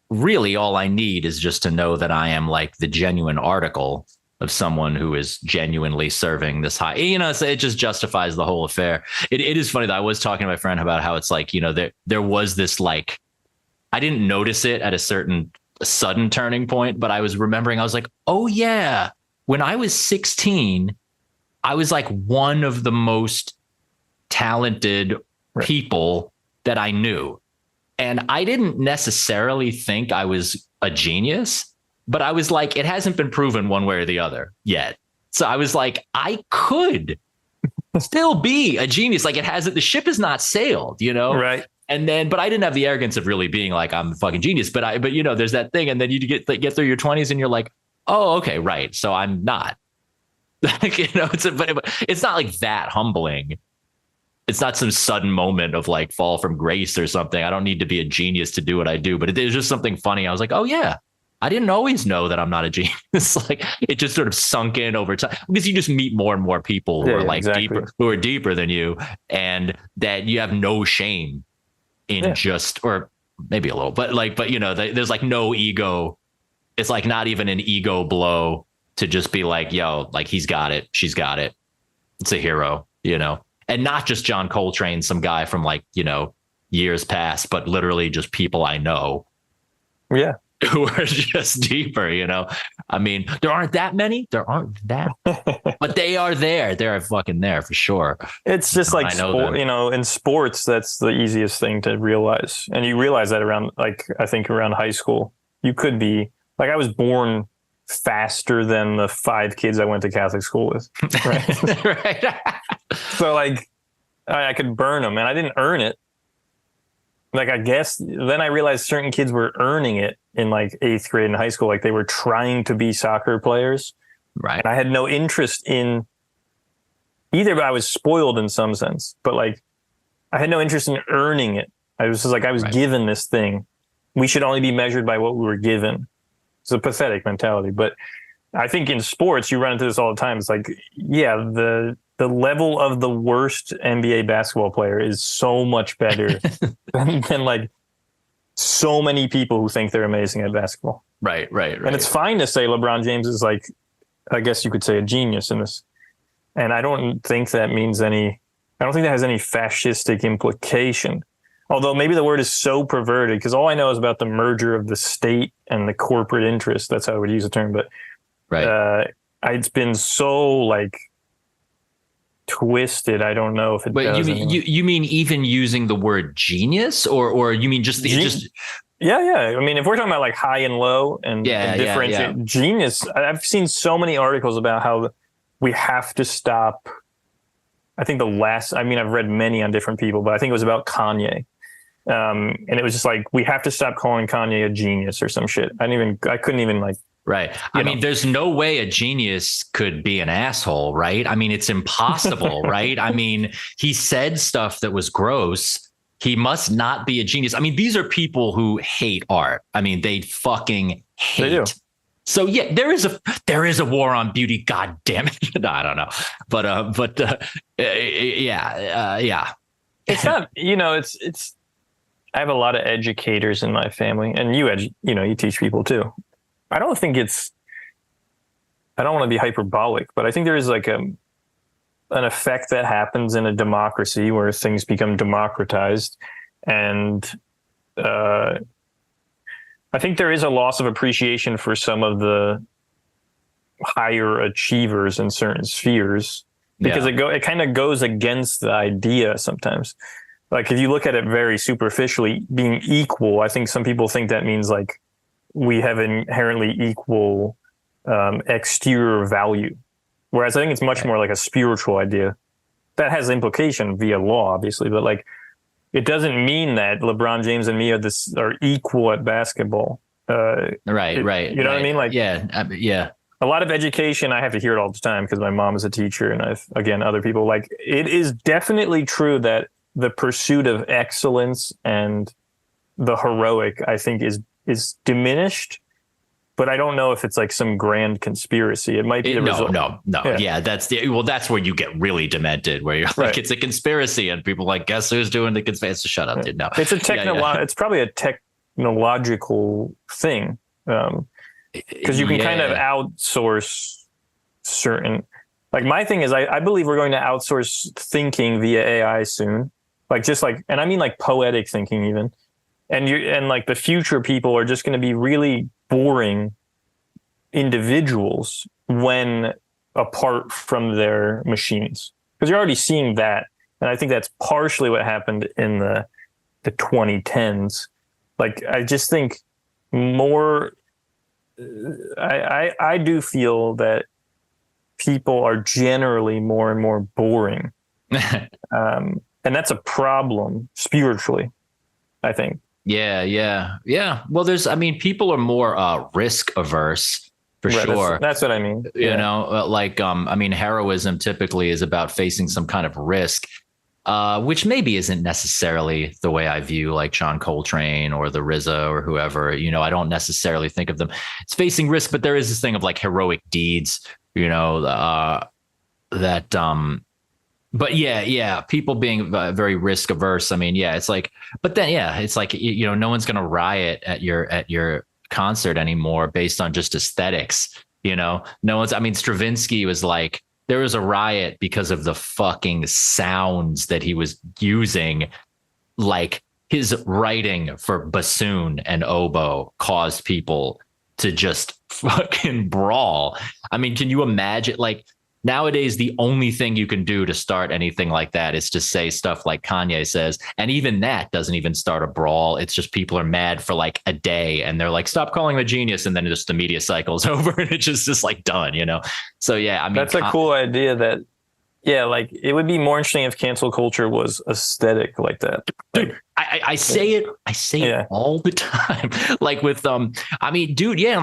[SPEAKER 2] really, all I need is just to know that I am like the genuine article of someone who is genuinely serving this high, you know, so it just justifies the whole affair. It is funny that I was talking to my friend about how it's like, you know, there was this, like, I didn't notice it at a certain sudden turning point, but I was remembering, I was like, oh yeah, when I was 16, I was like one of the most talented people that I knew. And I didn't necessarily think I was a genius, but I was like, it hasn't been proven one way or the other yet. So I was like, I could still be a genius. Like, the ship has not sailed, you know?
[SPEAKER 1] Right.
[SPEAKER 2] And then, but I didn't have the arrogance of really being like, I'm a fucking genius. But you know, there's that thing. And then you get through your 20s and you're like, oh, okay, right. So I'm not. Like, you know, but it's not like that humbling. It's not some sudden moment of like fall from grace or something. I don't need to be a genius to do what I do. But it was just something funny. I was like, oh yeah, I didn't always know that I'm not a genius. Like, it just sort of sunk in over time, because you just meet more and more people who are like deeper than you, and that you have no shame in just, or maybe a little, but you know, there's like no ego. It's like not even an ego blow to just be like, yo, like, he's got it, she's got it. It's a hero, you know, and not just John Coltrane, some guy from like, you know, years past, but literally just people I know.
[SPEAKER 1] Yeah.
[SPEAKER 2] Who are just deeper, you know? I mean, there aren't that many. But they are there. They're fucking there for sure.
[SPEAKER 1] It's just like, you know, in sports, that's the easiest thing to realize. And you realize that around, like, I think around high school, you could be like, I was born faster than the 5 kids I went to Catholic school with. Right.
[SPEAKER 2] Right.
[SPEAKER 1] So like, I could burn them, and I didn't earn it. Like, I guess then I realized certain kids were earning it in like 8th grade and high school. Like, they were trying to be soccer players.
[SPEAKER 2] Right.
[SPEAKER 1] And I had no interest in either, but I was spoiled in some sense, but like, I had no interest in earning it. I was just like, I was given this thing. We should only be measured by what we were given. It's a pathetic mentality, but I think in sports you run into this all the time. It's like, yeah, the level of the worst NBA basketball player is so much better than like so many people who think they're amazing at basketball.
[SPEAKER 2] Right.
[SPEAKER 1] And it's fine to say LeBron James is like, I guess you could say, a genius in this. And I don't think that means I don't think that has any fascistic implication. Although maybe the word is so perverted, because all I know is about the merger of the state and the corporate interest. That's how I would use the term. But it's been so like twisted. I don't know if it does.
[SPEAKER 2] You mean even using the word genius, or you mean just
[SPEAKER 1] Yeah. I mean, if we're talking about like high and low and differentiate genius, I've seen so many articles about how we have to stop. I think I've read many on different people, but I think it was about Kanye. And it was just like, we have to stop calling Kanye a genius or some shit. I couldn't even like.
[SPEAKER 2] Right. I mean, there's no way a genius could be an asshole, right? I mean, it's impossible, right? I mean, he said stuff that was gross. He must not be a genius. I mean, these are people who hate art. I mean, they fucking hate. They do. So yeah, there is a war on beauty. God damn it. No, I don't know. But yeah.
[SPEAKER 1] It's not, it's, I have a lot of educators in my family, and you teach people too. I don't want to be hyperbolic, but I think there is like an effect that happens in a democracy where things become democratized. And I think there is a loss of appreciation for some of the higher achievers in certain spheres, because it kind of goes against the idea sometimes. Like if you look at it very superficially, being equal, I think some people think that means like we have inherently equal exterior value. Whereas I think it's much more like a spiritual idea that has implication via law, obviously, but like it doesn't mean that LeBron James and me are equal at basketball.
[SPEAKER 2] Right.
[SPEAKER 1] You know what I mean? Like,
[SPEAKER 2] yeah.
[SPEAKER 1] A lot of education, I have to hear it all the time because my mom is a teacher, and other people, like, it is definitely true that the pursuit of excellence and the heroic, I think, is diminished. But I don't know if it's like some grand conspiracy. It might be the result.
[SPEAKER 2] No. Yeah, that's where you get really demented, where you're like, It's a conspiracy, and people are like, guess who's doing the conspiracy? Shut up, dude. No,
[SPEAKER 1] it's it's probably a technological thing, because you can kind of outsource certain. Like my thing is, I believe we're going to outsource thinking via AI soon. And I mean like poetic thinking even, and like the future people are just going to be really boring individuals when apart from their machines, because you're already seeing that. And I think that's partially what happened in the 2010s. Like, I just think more, I do feel that people are generally more and more boring. And that's a problem spiritually, I think.
[SPEAKER 2] Yeah. Well, people are more risk averse for sure.
[SPEAKER 1] That's what I mean.
[SPEAKER 2] Heroism typically is about facing some kind of risk, which maybe isn't necessarily the way I view like John Coltrane or the RZA or whoever. I don't necessarily think of them. It's facing risk, but there is this thing of like heroic deeds, But yeah, people being very risk averse. I mean, it's like, but then, it's like, no one's going to riot at your concert anymore based on just aesthetics. No one's, Stravinsky was like, there was a riot because of the fucking sounds that he was using. Like his writing for bassoon and oboe caused people to just fucking brawl. I mean, can you imagine, like, nowadays, the only thing you can do to start anything like that is to say stuff like Kanye says. And even that doesn't even start a brawl. It's just people are mad for like a day and they're like, stop calling him a genius. And then just the media cycle's over and it's just like done, So, yeah,
[SPEAKER 1] that's a cool idea that, like it would be more interesting if cancel culture was aesthetic like that.
[SPEAKER 2] Dude, I say it all the time. Like with, in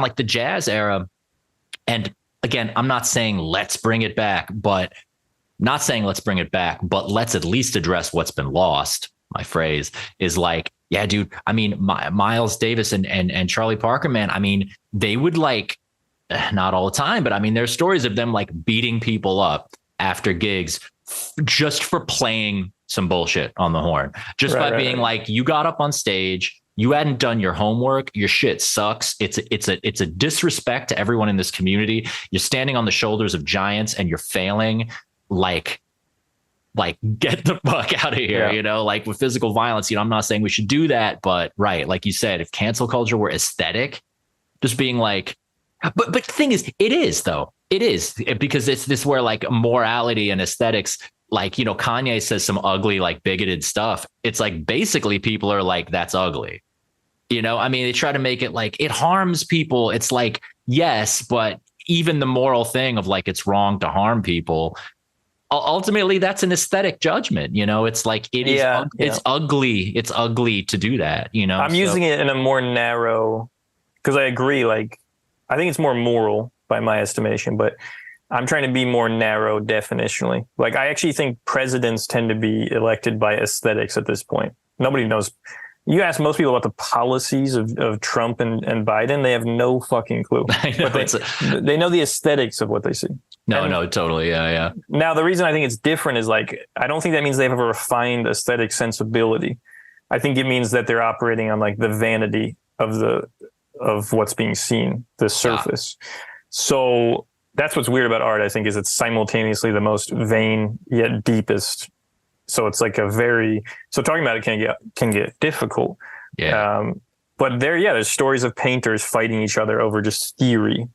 [SPEAKER 2] like the jazz era. And again, I'm not saying let's bring it back, but let's at least address what's been lost. My phrase is like, yeah, dude. Miles Davis and Charlie Parker, man. They would like not all the time, but I mean, there's stories of them like beating people up after gigs just for playing some bullshit on the horn, just by being like, you got up on stage, you hadn't done your homework, your shit sucks. It's a disrespect to everyone in this community. You're standing on the shoulders of giants and you're failing. Like get the fuck out of here, you know, like with physical violence, you know, I'm not saying we should do that, but right. Like you said, if cancel culture were aesthetic, just being like, but the thing is, it is because it's this where like morality and aesthetics, like, you know, Kanye says some ugly, like bigoted stuff. It's like, basically people are like, that's ugly. You know, I mean, they try to make it like it harms people. It's like, yes, but even the moral thing of like, it's wrong to harm people. Ultimately, that's an aesthetic judgment. You know, it's like it's ugly. It's ugly to do that. You know,
[SPEAKER 1] I'm using it in a more narrow, because I agree. Like, I think it's more moral by my estimation, but I'm trying to be more narrow definitionally. Like, I actually think presidents tend to be elected by aesthetics at this point. Nobody knows. You ask most people about the policies of Trump and Biden, they have no fucking clue.
[SPEAKER 2] Know,
[SPEAKER 1] but they know the aesthetics of what they see.
[SPEAKER 2] No, totally. Yeah.
[SPEAKER 1] Now, the reason I think it's different is like, I don't think that means they have a refined aesthetic sensibility. I think it means that they're operating on like the vanity of what's being seen, the surface. Yeah. So that's what's weird about art, I think, is it's simultaneously the most vain yet deepest. So it's like so talking about it can get difficult.
[SPEAKER 2] Yeah.
[SPEAKER 1] But there's stories of painters fighting each other over just theory.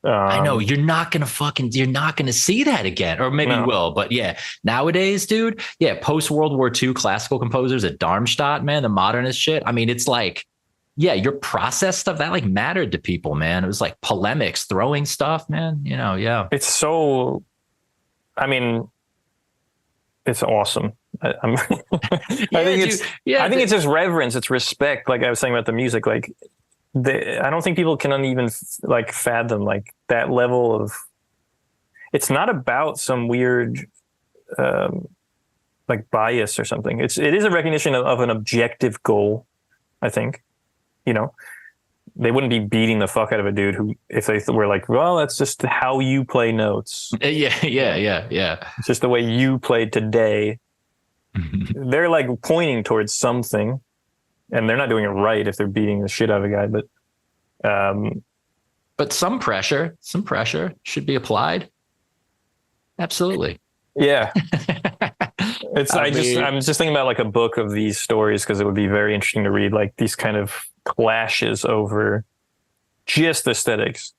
[SPEAKER 2] I know you're not going to see that again, or maybe you will, but yeah, nowadays, dude. Yeah. Post World War II classical composers at Darmstadt, man, the modernist shit. I mean, it's like, yeah, your process stuff that like mattered to people, man. It was like polemics, throwing stuff, man, you know. Yeah.
[SPEAKER 1] It's so, I mean, it's awesome. I think it's just reverence. It's respect. Like I was saying about the music, like, I don't think people can even like fathom like that level of. It's not about some weird, like bias or something. It is a recognition of an objective goal. I think, you know, they wouldn't be beating the fuck out of a dude who, if they were like, well, that's just how you play notes.
[SPEAKER 2] Yeah.
[SPEAKER 1] It's just the way you played today. They're like pointing towards something. And they're not doing it right if they're beating the shit out of a guy,
[SPEAKER 2] but some pressure should be applied. Absolutely.
[SPEAKER 1] Yeah. I'm just thinking about like a book of these stories, because it would be very interesting to read like these kind of clashes over just aesthetics.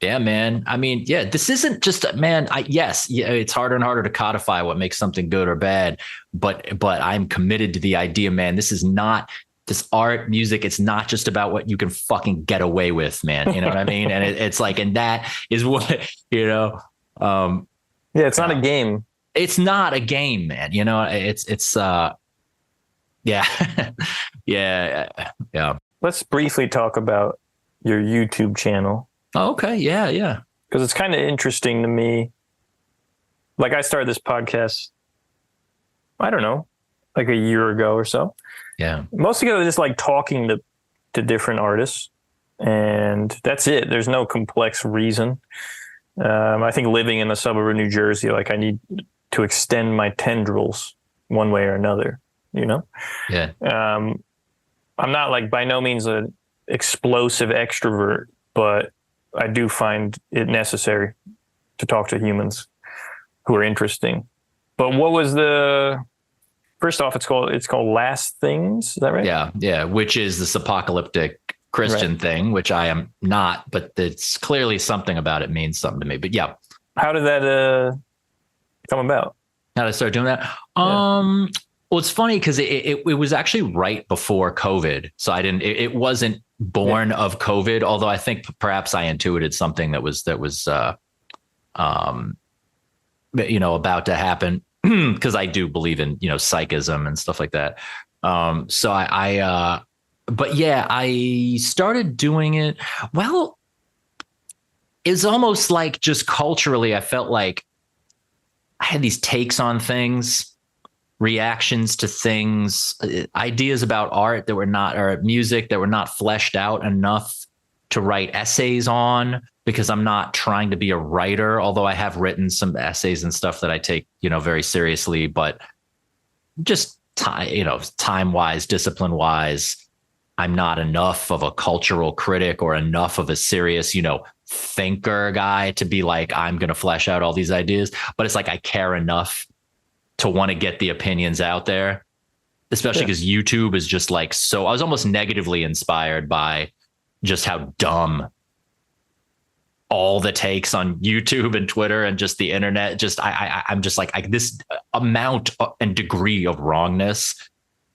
[SPEAKER 2] Yeah, man. I mean, yeah, this isn't just it's harder and harder to codify what makes something good or bad, but I'm committed to the idea, man. This is not this art, music. It's not just about what you can fucking get away with, man. You know what I mean? And it's like, and that is what, you know,
[SPEAKER 1] it's not a game.
[SPEAKER 2] It's not a game, man. You know, it's yeah. Yeah.
[SPEAKER 1] Let's briefly talk about your YouTube channel.
[SPEAKER 2] Oh, okay. Yeah.
[SPEAKER 1] Because it's kind of interesting to me. Like, I started this podcast, I don't know, like a year ago or so.
[SPEAKER 2] Yeah.
[SPEAKER 1] Mostly just like talking to different artists, and that's it. There's no complex reason. I think living in the suburb of New Jersey, like I need to extend my tendrils one way or another, you know?
[SPEAKER 2] Yeah.
[SPEAKER 1] I'm not like by no means an explosive extrovert, but I do find it necessary to talk to humans who are interesting. But what was first off, it's called Last Things. Is that right?
[SPEAKER 2] Yeah. Which is this apocalyptic Christian thing, which I am not, but it's clearly something about it means something to me. But yeah.
[SPEAKER 1] How did that come about?
[SPEAKER 2] How did I start doing that? Yeah. Well, it's funny because it was actually right before COVID. So it wasn't born of COVID, although I think perhaps I intuited something that was about to happen, because I do believe in, psychism and stuff like that. So I started doing it. Well, it's almost like just culturally, I felt like I had these takes on things, reactions to things, ideas about art that were not, or music that were not fleshed out enough to write essays on, because I'm not trying to be a writer, although I have written some essays and stuff that I take, very seriously, but just time wise, discipline wise, I'm not enough of a cultural critic or enough of a serious, thinker guy to be like, I'm going to flesh out all these ideas. But it's like, I care enough to want to get the opinions out there, especially because YouTube is just like, so I was almost negatively inspired by just how dumb all the takes on YouTube and Twitter and just the internet, I'm just like this amount and degree of wrongness.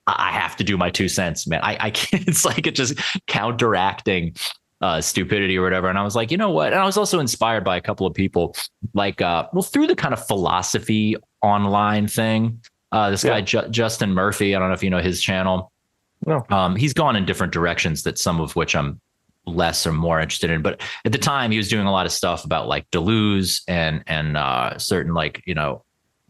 [SPEAKER 2] I have to do my 2 cents, man. I can't, it's like it's just counteracting stupidity or whatever. And I was like, you know what? And I was also inspired by a couple of people like, through the kind of philosophy online thing. This guy, Justin Murphy, I don't know if you know his channel.
[SPEAKER 1] No.
[SPEAKER 2] He's gone in different directions that some of which I'm less or more interested in. But at the time he was doing a lot of stuff about like Deleuze and certain like,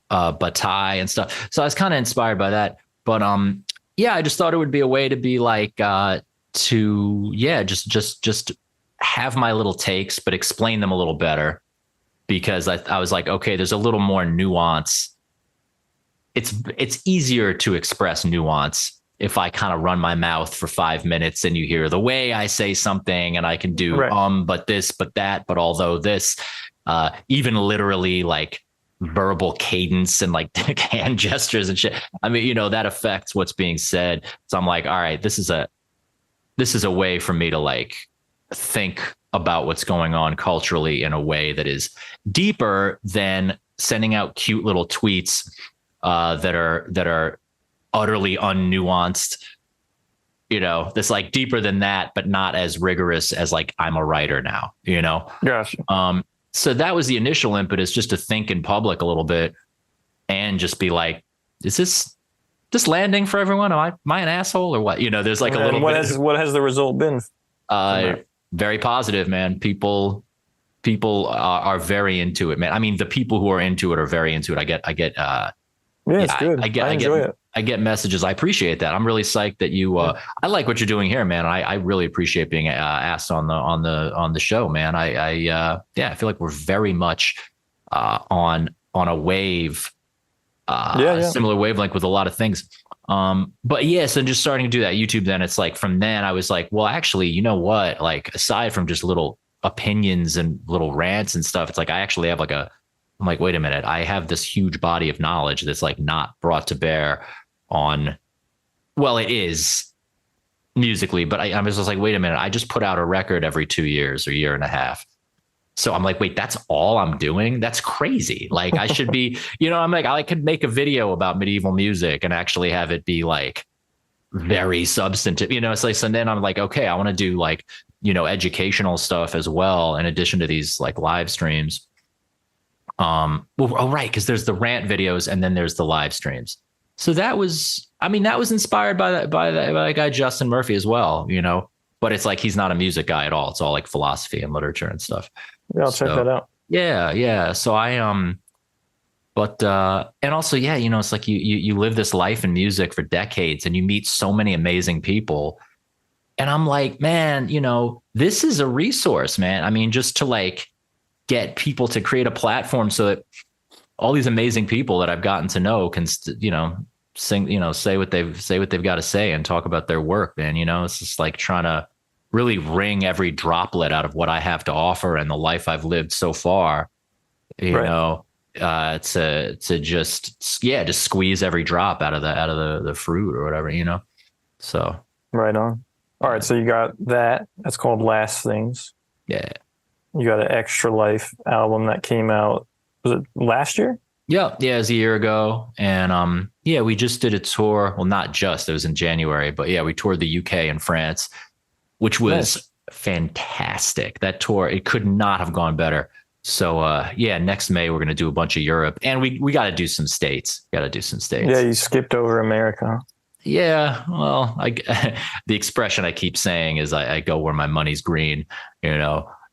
[SPEAKER 2] Bataille and stuff. So I was kind of inspired by that. But I just thought it would be a way to be like just have my little takes, but explain them a little better, because I was like, okay, there's a little more nuance. It's easier to express nuance if I kind of run my mouth for 5 minutes and you hear the way I say something, and I can do but this, but that, but although this, even literally like verbal cadence and like hand gestures and shit. I mean, that affects what's being said. So I'm like, all right, this is a way for me to like think about what's going on culturally in a way that is deeper than sending out cute little tweets that are utterly unnuanced. That's like deeper than that, but not as rigorous as like I'm a writer now.
[SPEAKER 1] Gotcha.
[SPEAKER 2] So that was the initial impetus, just to think in public a little bit and just be like, is this landing for everyone? Am I an asshole or what? There's like a little bit.
[SPEAKER 1] What has the result been?
[SPEAKER 2] Very positive, man. People are very into it, man. I mean, the people who are into it are very into it.
[SPEAKER 1] It's good.
[SPEAKER 2] I get messages. I appreciate that. I'm really psyched that you. I like what you're doing here, man. I really appreciate being asked on the show, man. I feel like we're very much on a wave, similar wavelength with a lot of things. But so just starting to do that YouTube, then it's like from then I was like, well, actually, you know what? Like aside from just little opinions and little rants and stuff, it's like I actually have I'm like, wait a minute, I have this huge body of knowledge that's like not brought to bear on, well, it is musically, but I was just like, wait a minute, I just put out a record every 2 years or year and a half. So I'm like, wait, that's all I'm doing? That's crazy. Like I should be, I'm like, I could make a video about medieval music and actually have it be like very substantive, it's like, so then I'm like, okay, I want to do like, educational stuff as well, in addition to these like live streams. Right. Cause there's the rant videos and then there's the live streams. So that was inspired by that guy, Justin Murphy as well, but it's like, he's not a music guy at all. It's all like philosophy and literature and stuff.
[SPEAKER 1] Yeah. I'll check that out.
[SPEAKER 2] Yeah. So and also, it's like you live this life in music for decades and you meet so many amazing people. And I'm like, man, this is a resource, man. I mean, just to like get people to create a platform so that all these amazing people that I've gotten to know can, sing, say what they've got to say and talk about their work, man. It's just like trying to really wring every droplet out of what I have to offer and the life I've lived so far, to just squeeze every drop out of the fruit or whatever, so. Right
[SPEAKER 1] on. All right. So you got that's called Last Things.
[SPEAKER 2] Yeah.
[SPEAKER 1] You got an Extra Life album that came out, was it last year?
[SPEAKER 2] Yeah, it was a year ago. And we just did a tour. Well, not just, it was in January, but we toured the UK and France, which was fantastic. That tour, it could not have gone better. So next May we're going to do a bunch of Europe, and we got to do some states. Yeah,
[SPEAKER 1] you skipped over America.
[SPEAKER 2] Yeah, well, the expression I keep saying is I go where my money's green,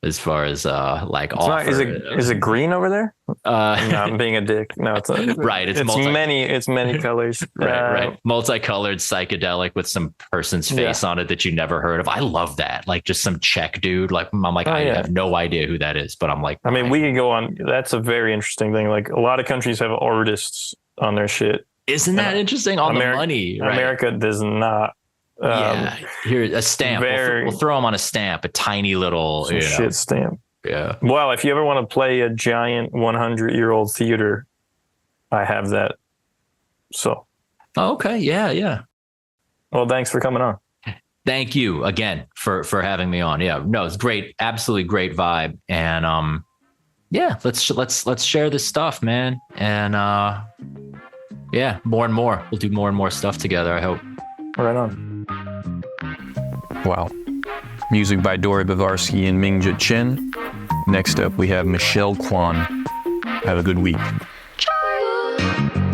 [SPEAKER 2] as far as like
[SPEAKER 1] It's not,
[SPEAKER 2] offer.
[SPEAKER 1] is it green over there? No,
[SPEAKER 2] Uh,
[SPEAKER 1] I'm being a dick. No, it's not.
[SPEAKER 2] right. It's
[SPEAKER 1] many colors.
[SPEAKER 2] right. Multicolored psychedelic with some person's face on it that you never heard of. I love that. Like just some Czech dude. Like I'm like, I have no idea who that is, but I'm like,
[SPEAKER 1] I mean, we could go on. That's a very interesting thing. Like a lot of countries have artists on their shit.
[SPEAKER 2] Isn't that interesting? On the money, right?
[SPEAKER 1] America does not.
[SPEAKER 2] Here, a stamp. We'll throw them on a stamp, a tiny little
[SPEAKER 1] shit stamp.
[SPEAKER 2] Yeah.
[SPEAKER 1] Well, if you ever want to play a giant 100-year-old theater, I have that. So.
[SPEAKER 2] Oh, okay. Yeah.
[SPEAKER 1] Well, thanks for coming on.
[SPEAKER 2] Thank you again for having me on. Yeah. No, it's great. Absolutely great vibe. And let's share this stuff, man. And more and more. We'll do more and more stuff together, I hope.
[SPEAKER 1] Right on.
[SPEAKER 3] Wow. Music by Dori Bavarsky and Mingja Chen. Next up, we have Michelle Kwan. Have a good week.
[SPEAKER 4] Try.